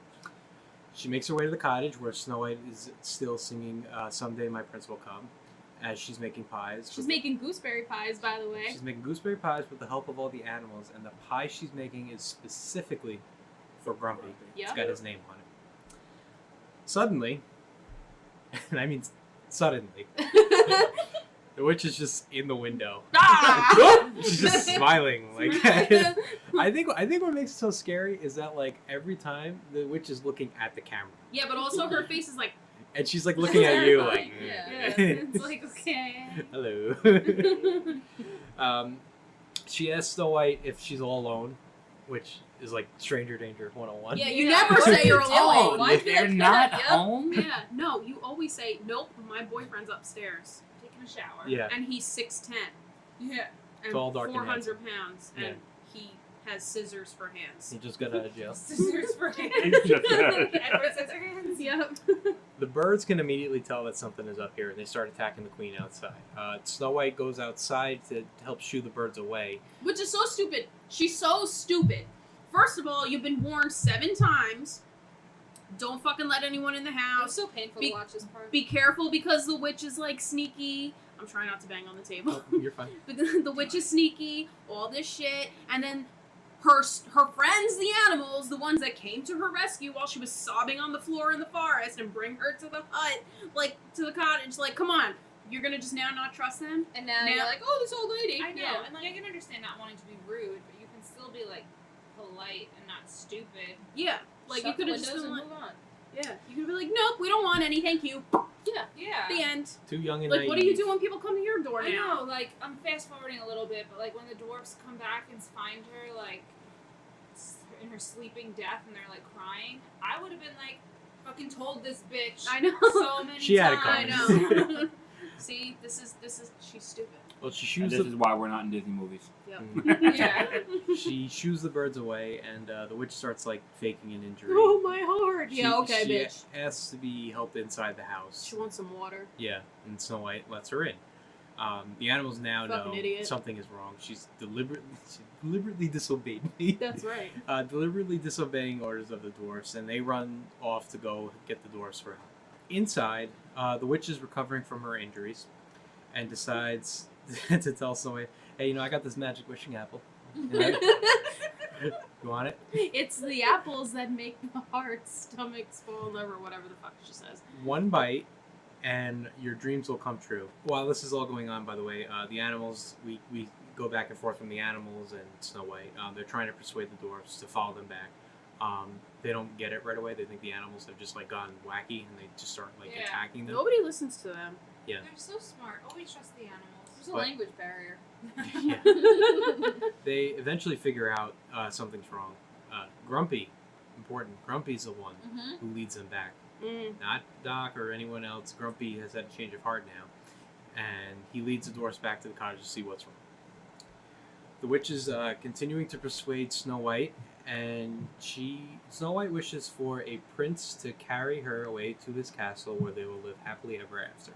She makes her way to the cottage where Snow White is still singing "Someday My Prince Will Come" as she's making pies. She's making gooseberry pies, by the way. She's making gooseberry pies with the help of all the animals, and the pie she's making is specifically for Grumpy. It's Yep. got his name on it. Suddenly, and I mean suddenly, the witch is just in the window. Ah! She's just smiling. Like I think what makes it so scary is that like every time the witch is looking at the camera, Yeah, but also her face is like, and she's like looking at you like, Yeah. it's like, okay. hello. She asks Snow White if she's all alone, which is like Stranger Danger 101. Yeah, you Yeah. never say you're Tell me, alone. why? They're not Yep. home? Yeah, no, you always say, nope, my boyfriend's upstairs. Taking a shower. Yeah. And he's 6'10". Yeah. And Tall, dark, and 400 pounds. And Yeah. he has scissors for hands. He just got out of jail. Scissors for hands. Just, Edward Scissorhands. Yep. The birds can immediately tell that something is up here, and they start attacking the queen outside. Snow White goes outside to help shoo the birds away. Which is so stupid. She's so stupid. First of all, you've been warned 7 times. Don't fucking let anyone in the It was house. so painful Be- to watch this part. Be careful because the witch is like sneaky. I'm trying not to bang on the table. Oh, you're fine. The witch is sneaky, all this shit, and then her friends, the animals, the ones that came to her rescue while she was sobbing on the floor in the forest and bring her to the hut, like to the cottage. Like, come on, you're gonna just now not trust them? And now Now- you're like, oh, this old lady. I know, Yeah. and like I can understand not wanting to be rude, but you can still be like polite and not stupid. Yeah, like Shut you could the have just windows been and like, move on. yeah, you could be like, nope, we don't want any, thank you. Yeah. The end. Too young and Like, naive. what do you do when people come to your door I now? know, like I'm fast forwarding a little bit, but like when the dwarfs come back and find her like in her sleeping death and they're like crying, I would have been like, fucking told this bitch I know. so many She had it times. I know. See, this is she's stupid. Well, she And shoos this is why we're not in Disney movies. Yeah. she shoos the birds away, and the witch starts like faking an injury. Oh, my heart. She- Yeah, okay, she bitch. asks to be helped inside the house. She wants some water. Yeah, and Snow White lets her in. The animals now Fucking know idiot. something is wrong. She deliberately disobeyed me. That's right. Deliberately disobeying orders of the dwarfs, and they run off to go get the dwarfs for help. Inside, the witch is recovering from her injuries, and decides to tell Snow White, "Hey, I got this magic wishing apple. You want it? It's the apples that make the heart's stomachs fall over, whatever the fuck she says. One bite, and your dreams will come true." While this is all going on, by the way, the animals, we go back and forth from the animals and Snow White. They're trying to persuade the dwarfs to follow them back. They don't get it right away. They think the animals have just like gone wacky, and they just start like Yeah. attacking them. Nobody listens to them. Yeah. They're so smart. Always trust the animals. There's a But- language barrier. Yeah. They eventually figure out something's wrong. Grumpy, important. Grumpy's the one Mm-hmm. who leads them back. Mm. Not Doc or anyone else. Grumpy has had a change of heart now, and he leads the dwarfs back to the cottage to see what's wrong. The witch is continuing to persuade Snow White, and Snow White wishes for a prince to carry her away to his castle where they will live happily ever after.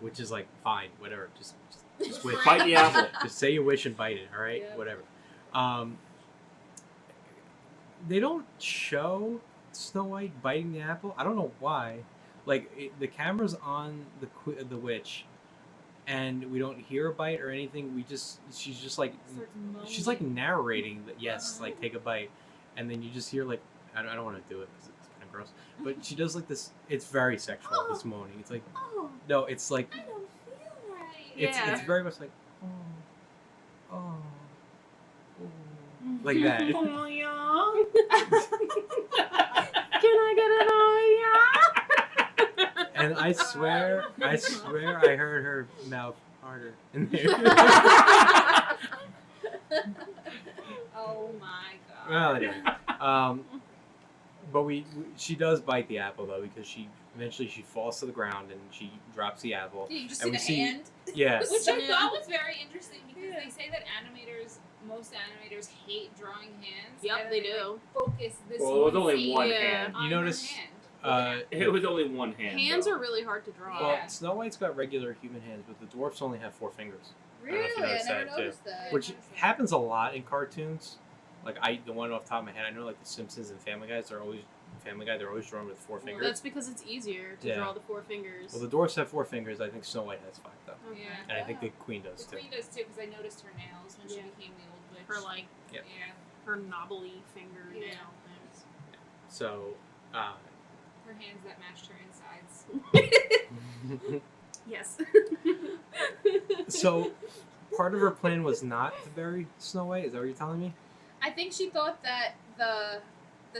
Which is like, fine, whatever. Just wish. Bite the apple. Just say your wish and bite it. All right, Yeah. whatever. They don't show Snow White biting the apple. I don't know why. Like the camera's on the witch, and we don't hear a bite or anything. She's just like she's like narrating that yes, like take a bite, and then you just hear like I don't want to do it because it's kind of gross. But she does like this. It's very sexual. This moaning. It's like Oh, no. It's like I don't feel right. Yeah. it's very much like oh, like that. Oh, yeah. Can I get an oh, yeah? And I swear I heard her mouth harder in there. Oh my god. Well, anyway, but she does bite the apple though because she eventually falls to the ground and she drops the apple. Yeah, you just And see we the see- hand. Yeah, Which I Yeah. thought was very interesting because Yeah. they say that most animators hate drawing hands. Yep, and they like, do. focus this Well, it was one only scene one Yeah. hand. on You her notice- hand. It was only one hand. Hands though. are really hard to draw. well, Yeah. Snow White's got regular human hands, but the dwarfs only have 4 fingers, Really? if you I noticed never that, too. noticed that. which noticed that. happens a lot in cartoons. Like the one off the top of my head, I know like the Simpsons and Family Guy, they're always drawn with 4 fingers. That's because it's easier to Yeah. draw the 4 fingers. Well, the dwarfs have 4 fingers. I think Snow White has 5 though, Okay. Yeah. and I think the Queen does The too. queen does too because I noticed her nails when she Yeah. became the old witch. Her like Yeah. Yeah. her knobbly finger Yeah. nail things. So, Her hands that matched her insides. Yes. so part of her plan was not to bury Snow White. Is that what you're telling me? I think she thought that the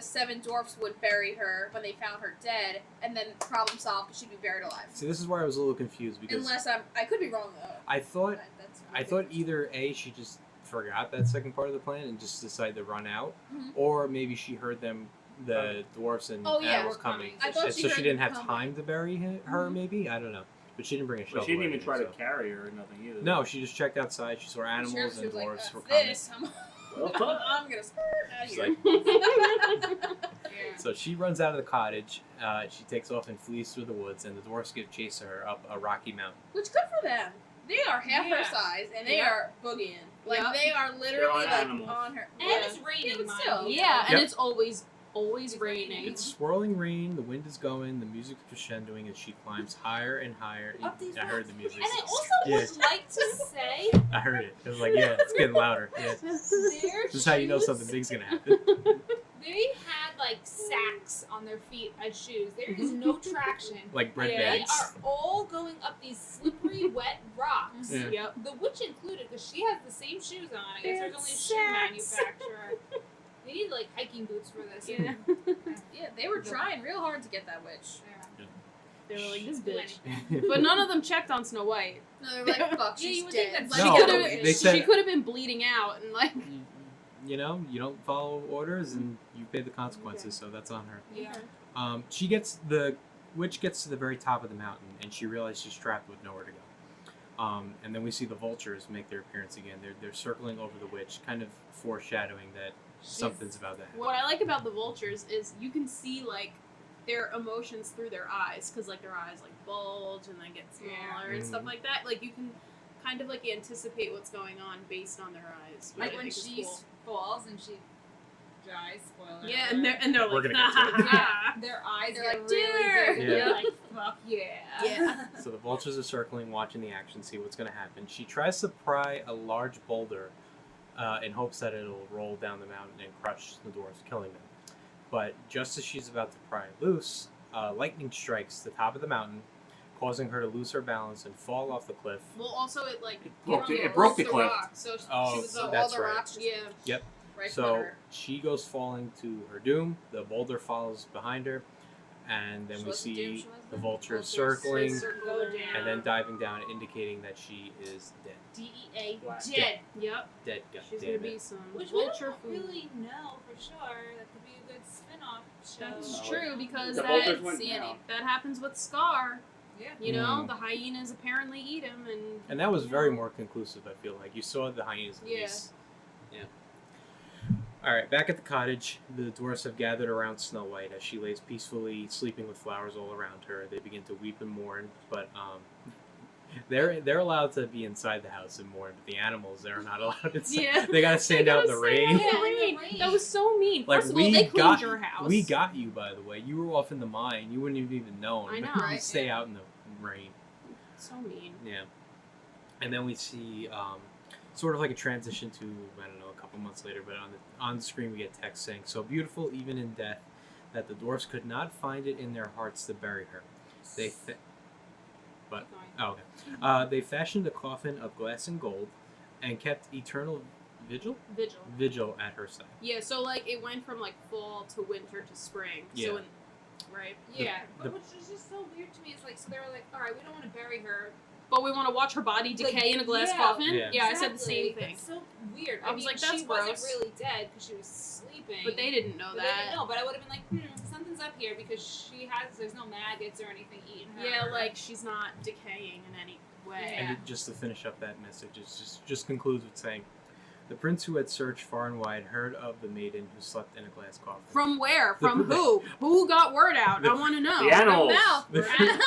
Seven Dwarfs would bury her when they found her dead, and then problem solved because she'd be buried alive. See, this is where I was a little confused because Unless I could be wrong though. I thought That's either A, she just forgot that second part of the plan and just decided to run out, Mhm. or maybe she heard the dwarfs and Oh, yeah. animals Were coming, coming. I thought and she so she heard didn't them have coming. time to bury her. Mhm. Maybe I don't know, but she didn't bring a shovel. But she didn't or even try anything, to carry her or nothing either. No, she just checked outside. She saw animals Sure, and she was like, dwarfs were "That's coming. this. Well done. I'm gonna skirt out of She's here. like, Yeah. so she runs out of the cottage. She takes off and flees through the woods, and the dwarfs give chase to her up a rocky mountain. Which good for them. They are half her Yeah. size, and they Yeah. are boogieing. Like Yep. they are literally They're on like animals. on her. And Yeah. it's raining, Yeah, but mind still. you. Yeah, and Yep. it's always It's raining. raining. It's swirling rain. The wind is going. The music's crescendoing, and she climbs higher and higher. Up these I heard the music. And I also Yeah. would like to say I heard it. It was like, yeah, it's getting louder. Yeah. their This is how you know shoes, something big's gonna happen. They had like sacks on their feet as shoes. There is no traction. Like bread Yeah. They bags. are all going up these slippery, wet rocks. Yeah. Yep. The witch included, because she has the same shoes on. I guess They're there's only a shoe sacks. manufacturer. They need like hiking boots for this. Yeah. Yeah, they were trying real hard to get that witch. Yeah. They were like this Do bitch. anything. But none of them checked on Snow White. No, they were like, "Fuck, Yeah, she's you would think dead." that's- She No, could they have. said- She could have been bleeding out and like. you know, you don't follow orders, and you pay the consequences. So that's on her. Yeah. The witch gets to the very top of the mountain, and she realizes she's trapped with nowhere to go. And then we see the vultures make their appearance again. They're circling over the witch, kind of foreshadowing that something's about to happen. What I like about the vultures is you can see like their emotions through their eyes, because like their eyes like bulge and they get smaller and stuff like that. Like you can kind of like anticipate what's going on based on their eyes. which Like I when think is she cool. falls and she dies. Spoiler. Yeah, alert. and they're We're like, gonna get to it. Yeah, their eyes They're get like, really big. "Dude!" They're Yeah. like, fuck yeah. Yeah. So the vultures are circling, watching the action, see what's going to happen. She tries to pry a large boulder in hopes that it'll roll down the mountain and crush the dwarves, killing them. But just as she's about to pry it loose, lightning strikes the top of the mountain, causing her to lose her balance and fall off the cliff. Well, also it like It broke the cliff. rock, so Oh, she was So that's all the right. rocks just yeah. right So her. she goes falling to her doom. The boulder follows behind her, and then She we wasn't doomed, see she wasn't the doomed. vultures Vultures circling circle down. and then diving down, indicating that she is dead. DEA Wow. dead. Yep. Dead, She's goddammit. gonna be some Which we vulture don't food. really know for sure. That could be a good spin-off show. That's No. true because The that vultures went see, down. that happens with Scar. Yeah. You know, Mm. the hyenas apparently eat him, And that was very more conclusive, I feel like. You saw the hyenas at Yeah. least. Yeah. Alright, back at the cottage, the dwarfs have gathered around Snow White as she lays peacefully sleeping with flowers all around her. They begin to weep and mourn, but they're allowed to be inside the house and mourn, but the animals, they're not allowed inside. Yeah. They gotta stand out in the rain. Yeah, rain. That was so mean. Like, First of all, we they cleaned got your house. We got you, by the way. You were off in the mine. You wouldn't have even known. I know, You right? stay out in the rain. So mean. Yeah. And then we see sort of like a transition to, I don't know, a couple months later, but on the screen we get text saying, "So beautiful even in death that the dwarfs could not find it in their hearts to bury her. They But Keep going. oh, okay. They fashioned a coffin of glass and gold and kept eternal vigil at her side." Yeah, so like it went from like fall to winter to spring. Yeah. So right. Yeah, the- but which is just so weird to me. It's like, so they were like, all right, we don't want to bury her. But we want to watch her body decay Like, in a glass yeah. coffin. Yeah. I said the same Exactly. thing. It's so weird. I was mean, like, that's she wasn't gross. really dead because she was sleeping. But they didn't know But they that. didn't know. But I would have been like, something's up here because there's no maggots or anything eating her. Yeah, like she's not decaying in any way. And just to finish up that message, it just concludes with saying, "The prince who had searched far and wide heard of the maiden who slept in a glass coffin." From where? The- From who? Who got word out? The- I want to know. The animals. Mouth. The- Right?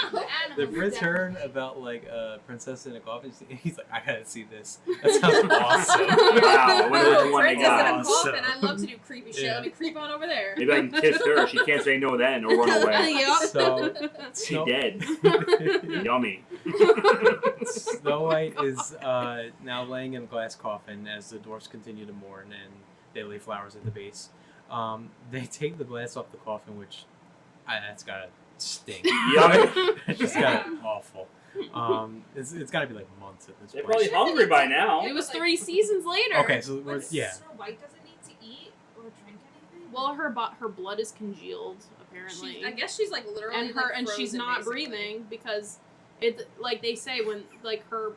The prince heard about like a princess in a coffin. He's like, "I gotta see this. That sounds awesome." Wow, I wonder which one they Princess in a got. coffin. So- I love to do creepy shit. Yeah. Let me creep on over there. Maybe I can kiss her. She can't say no then or run away. Yup. So She Snow- dead. Yummy. Snow White is now laying in a glass coffin as the dwarfs continue to mourn and they lay flowers at the base. They take the glass off the coffin, which that's gotta stink. Yummy. It's just gotta awful. It's gotta be like months at this They're point. probably hungry by now. It was 3 seasons later. Okay, so But we're, yeah. Snow White doesn't need to eat or drink anything. Well, her blood is congealed apparently, I guess she's like literally and she's frozen, not basically. breathing because it like they say when like her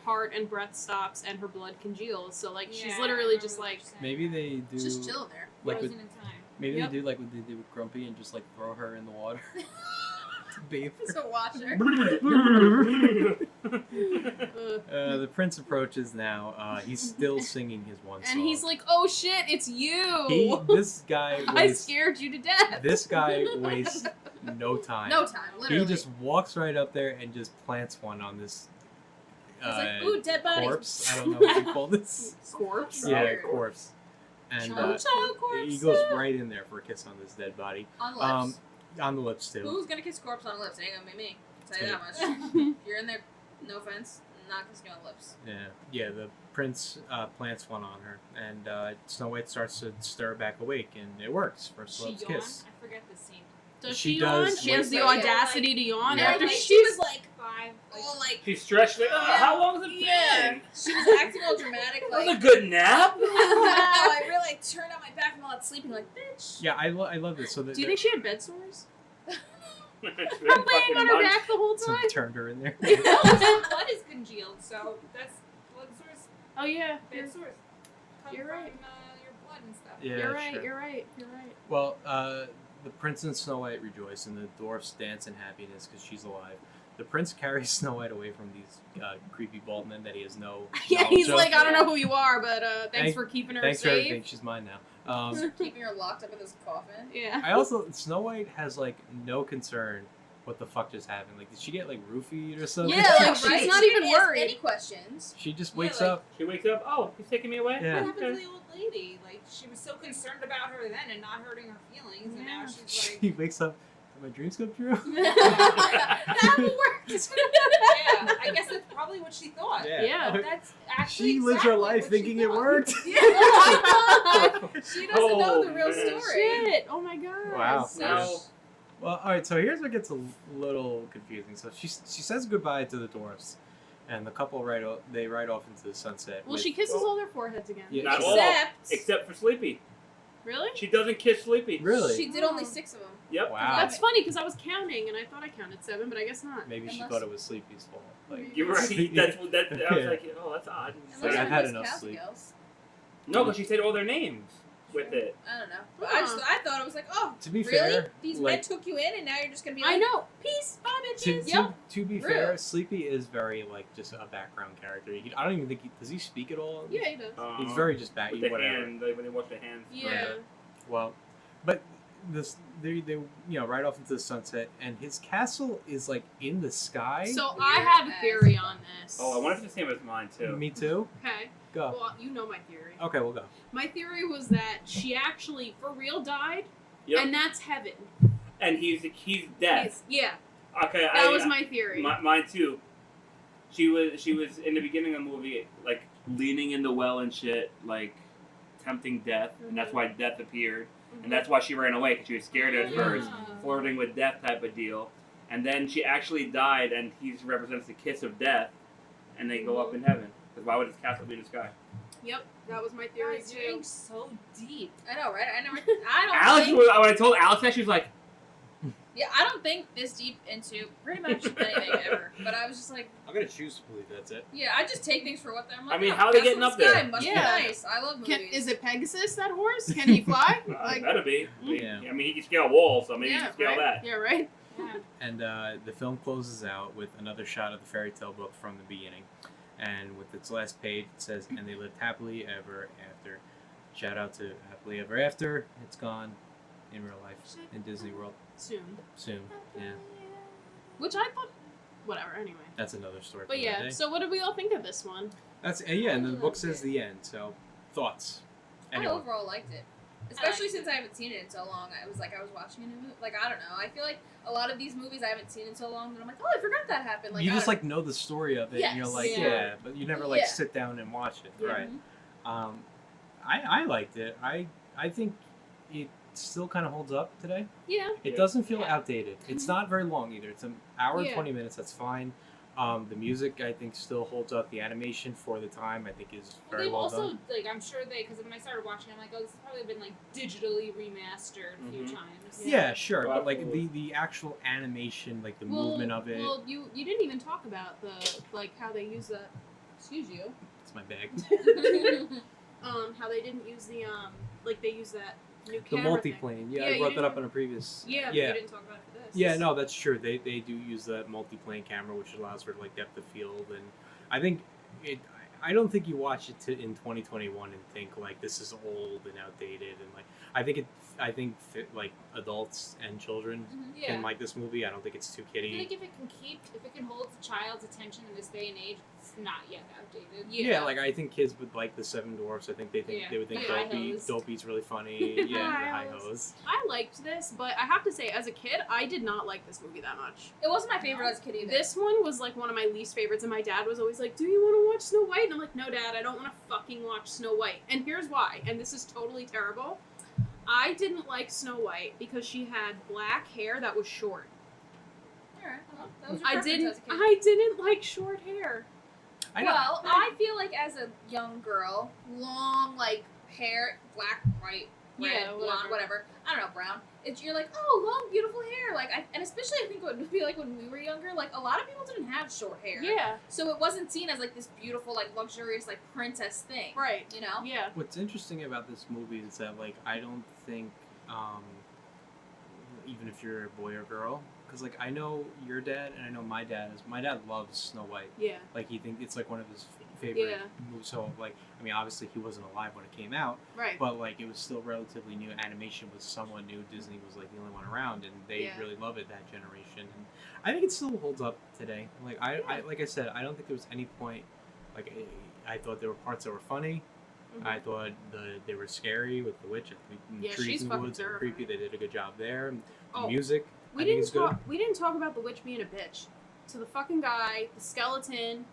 heart and breath stops and her blood congeals. So like she's Yeah, I literally remember just what like you're saying. Maybe they do She's just chilling there. like with, Frozen in time. maybe Yep. they do like what they did with Grumpy and just like throw her in the water to bathe. Just to watch her. The prince approaches now. He's still singing his one song. and he's like, "Oh shit, it's you! This guy I wastes, scared you to death." this guy wastes no time. No time, literally. He just walks right up there and just plants one on this He's like, ooh, dead bodies. corpse. I don't know what you call this. Corpse. Yeah, Weird. corpse. And Child corpse. he goes right in there for a kiss on this dead body. On lips. On the lips too. Who's gonna kiss corpse on lips? Ain't gonna be me. I'll tell you that much. If you're in there, no offense, not kissing you on lips. Yeah. The prince plants one on her, and Snow White starts to stir back awake, and it works. First She love's yawned. kiss. I forget the scene. Does She she does yawn? She has the wait, audacity to yawn Yeah. after Like, she's she was like, 5. oh, like, She stretched like, how long has it yeah. been? She was acting all dramatic, That was a like, good nap. no, I really like turned on my back while I was sleeping, like, bitch. Yeah, I love this. So Do you think she had bed sores? From From laying on her back the whole some time? turned her in there. No, the blood is congealed, so that's blood source, Oh yeah. You're, bed source. Come You're from, right. Your blood and stuff. Yeah, you're right. sure. You're right. You're right. Well, the prince and Snow White rejoice, and the dwarfs dance in happiness because she's alive. the prince carries Snow White away from these creepy bald men that he has no. Yeah, he's knowledge of. like, I don't know who you are, but thanks Thank- for keeping her Thanks for safe. everything. She's mine now. Keeping her locked up in this coffin. Yeah. I also Snow White has like no concern what the fuck just happened. Like, did she get like roofied or something? Yeah, like, she's right? not She even didn't ask worried. any questions. She just Yeah, wakes like- up. She wakes up. Oh, he's taking me away. Yeah. What happened to the old lady? Like, she was so concerned about her then and not hurting her feelings, and now she's like, She wakes up. Did my dreams come true? That worked. yeah, I guess that's probably what she thought. Yeah. That's actually She lives her exactly life what she thinking it thought. worked. She doesn't know the real Oh, story. Shit! Oh my god. Wow. Now, Well, all right. So here's what gets a little confusing. So she says goodbye to the dwarfs, and the couple ride off into the sunset. Well, with- she kisses all their foreheads again. Yeah, not she- all, Except- except for Sleepy. Really? She doesn't kiss Sleepy. Really? She did only 6 of them. Yep. Wow. That's funny because I was counting and I thought I counted 7, but I guess not. Maybe she Unless- thought it was Sleepy's fault. Like, You're right. Sleepy- That's what that. I was Yeah. like, oh, that's odd. Unless I've it had was enough Cow sleep. Scales. No, because she said all their names with it. I don't know. But I thought it was like, oh, To be really? fair, These like- men took you in, and now you're just gonna be like, I know. Peace. Bye, To, bitches. to, to be fair, Rude. Sleepy is very like just a background character. I don't even think does he speak at all? Yeah, he does. He's very just back. with the Whatever. hand, like, when they wash their hands. Yeah. Well, but this they ride off into the sunset, and his castle is like in the sky. So Weird I have a as theory fuck. on this. Oh, I wonder if it's the same as mine too. Me too. Okay. Go. Well, you know my theory. Okay, we'll go. My theory was that she actually, for real, died, Yep. and that's heaven. And he's dead. Yeah, Okay, that was my theory. Mine too. She was in the beginning of the movie like leaning in the well and shit, like tempting death, and that's why death appeared, and that's why she ran away because she was scared at first, flirting with death type of deal, and then she actually died, and he represents the kiss of death, and they go up in heaven. Because why would his castle be in the sky? Yep, that was my theory Guys, you're getting too. so deep. I know, right? I don't Alex, think, when I told Alex that, she was like, yeah, I don't think this deep into pretty much anything ever. But I was just like, I'm gonna choose to believe that's it. yeah, I just take things for what they're. I'm like, I mean, oh, how are they Castle getting in up the Sky there? Must Yeah. be nice. I love movies. Is it Pegasus, that horse? Can he fly? Like, better be. Yeah. I mean, he can scale walls, so maybe he yeah, can scale right? that. Yeah, right. Yeah. And the film closes out with another shot of the fairy tale book from the beginning, and with its last page it says, "And they lived happily ever after." Shout out to Happily Ever After. It's gone in real life in Disney World Soon. soon. Yeah, Which I thought, whatever. Anyway. that's another story. But for yeah. another day. So what did we all think of this one? That's yeah, and then the book says the end. So thoughts. I Anyone? overall liked it. Especially since I haven't seen it in so long. I was watching a new movie. Like, I don't know. I feel like a lot of these movies I haven't seen in so long that I'm like, oh, I forgot that happened. Like, You I just don't- like know the story of it, and you're Yes. like, Yeah. yeah, but you never like Yeah. sit down and watch it, Yeah. right? I liked it. I think it still kind of holds up today. Yeah. It Yeah. doesn't feel Yeah. outdated. It's not very long either. It's an hour and Yeah. 20 minutes. That's fine. The music I think still holds up. The animation for the time I think is Well, very they've well also done. like I'm sure because when I started watching, I'm like, oh, this has probably been like digitally remastered a few Mhm. times. Yeah, sure, Oh, but like absolutely. the actual animation, like the Well, movement of it, Well, you didn't even talk about the like how they use that. Excuse you. it's my bag. How they didn't use the like they use that new The camera thing. multiplane. Yeah, Yeah, I you brought that up didn't- in a previous. Yeah, but yeah. you didn't talk about it for this. Yeah, no, that's true. They do use that multiplane camera, which allows for like depth of field, and I think it. I don't think you watch it in 2021 and think like this is old and outdated, and like I think like adults and children Yeah. can like this movie. I don't think it's too I feel kiddie. like if it can hold a child's attention in this day and age, it's not yet outdated. Yeah, like I think kids would like the Seven Dwarfs. I think Yeah. they would think The high hose. Dopey's really funny. Yeah, the High high hose. hose. I liked this, but I have to say, as a kid, I did not like this movie that much. It wasn't my favorite as a kid either. This one was like one of my least favorites, and my dad was always like, "Do you want to watch Snow White?" And I'm like, "No, Dad, I don't want to fucking watch Snow White." And here's why. And this is totally terrible. I didn't like Snow White because she had black hair that was short. Alright, well, that was your I preference as a kid. didn't like short hair. I know. Well, I feel like as a young girl, long like hair, black, white, red, Yeah, blonde, whatever. whatever. I don't know, brown. You're like, oh, long, beautiful hair. Like, and especially I think it would be like when we were younger. Like, a lot of people didn't have short hair. Yeah, So it wasn't seen as like this beautiful, like luxurious, like princess thing. right. You know. Yeah. What's interesting about this movie is that, like, I don't think, even if you're a boy or girl, because like I know your dad and I know my dad is. My dad loves Snow White. Yeah. Like he thinks it's like one of his favorite Yeah. movies. So like I mean obviously he wasn't alive when it came out, Right. but like it was still relatively new. Animation was somewhat new. Disney was like the only one around, and they Yeah. really love it that generation. And I think it still holds up today. Like I like I said, I don't think there was any point. Like I thought there were parts that were funny. Mhm. I thought they were scary with the witch and the Yeah, trees she's in the fucking woods and creepy. They did a good job there. And the Oh, music, We I think didn't is good. talk. We didn't talk about the witch being a bitch. To the fucking guy, the skeleton.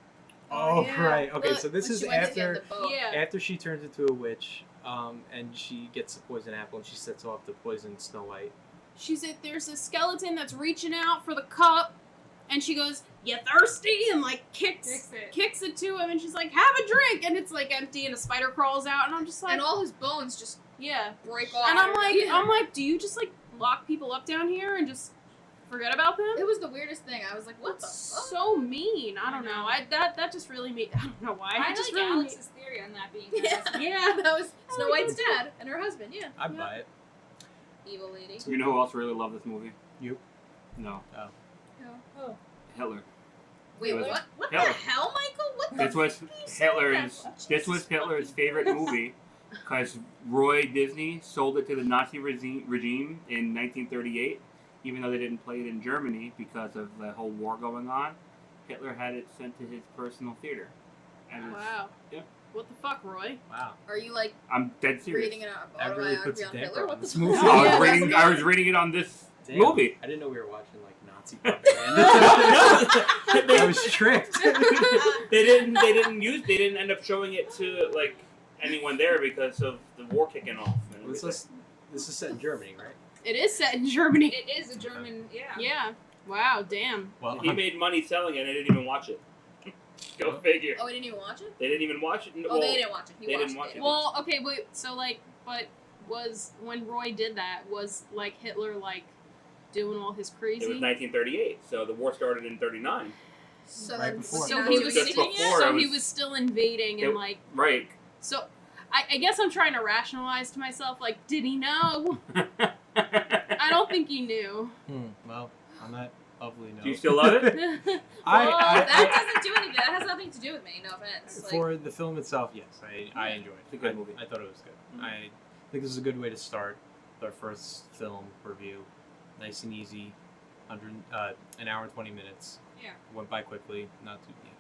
Oh, yeah. right. Okay, Look, so this When is she went to get after the boat. Yeah. after she turns into a witch, and she gets the poison apple and she sets off the poison Snow White. She's at. There's a skeleton that's reaching out for the cup, and she goes, "You thirsty?" and like kicks it to him, and she's like, "Have a drink," and it's like empty, and a spider crawls out, and I'm just like, And all his bones just yeah. break off. And I'm like, Yeah. do you just like lock people up down here and just forget about them? It was the weirdest thing. I was like, what the That's fuck? so mean. I don't I know. know. That just really made. I don't know why. I It just like really Alex's theory on that being Yeah. her husband. Yeah. That was I Snow like White's that. dad and her husband, yeah. I'd Yeah. buy it. Evil lady. You know who else really loved this movie? You? No. Oh. Hitler. Wait, It was what Hitler. the hell, Michael? What the This was Hitler's favorite movie because Roy Disney sold it to the Nazi regime in 1938, even though they didn't play it in Germany because of the whole war going on. Hitler had it sent to his personal theater. And it's- Wow. Yep. What the fuck, Roy? Wow. Are you like I'm dead serious. reading an That really puts autobiography a on damper Hitler? on What the this fuck? movie. Yeah. I was reading it on this Damn. movie. I didn't know we were watching like Nazi propaganda. I was tricked. They didn't end up showing it to like anyone there because of the war kicking off. And This is set in Germany, right? It is set in Germany. It is a German, yeah. Yeah. Wow. Damn. Well, he made money selling it and they didn't even watch it. Go figure. Oh, we didn't even watch it? They didn't even watch it. Oh, Well, they didn't watch it. they didn't watch it. Well, okay, wait. So like, but was when Roy did that was like Hitler like doing all his crazy? It was 1938, so the war started in 39. So Right then before. was So not he doing was just anything before. yet? So it he was- was still invading and it- like. Right. So I guess I'm trying to rationalize to myself like, did he know? I don't think he knew. Well, on that lovely note. Do you still love it? That doesn't do anything. That has nothing to do with me. No offense. Like, For the film itself, yes, I enjoyed it. It's a good movie. I thought it was good. Mhm. I think this is a good way to start our first film review. Nice and easy, an hour and 20 minutes. Yeah. Went by quickly. Not too. Yeah.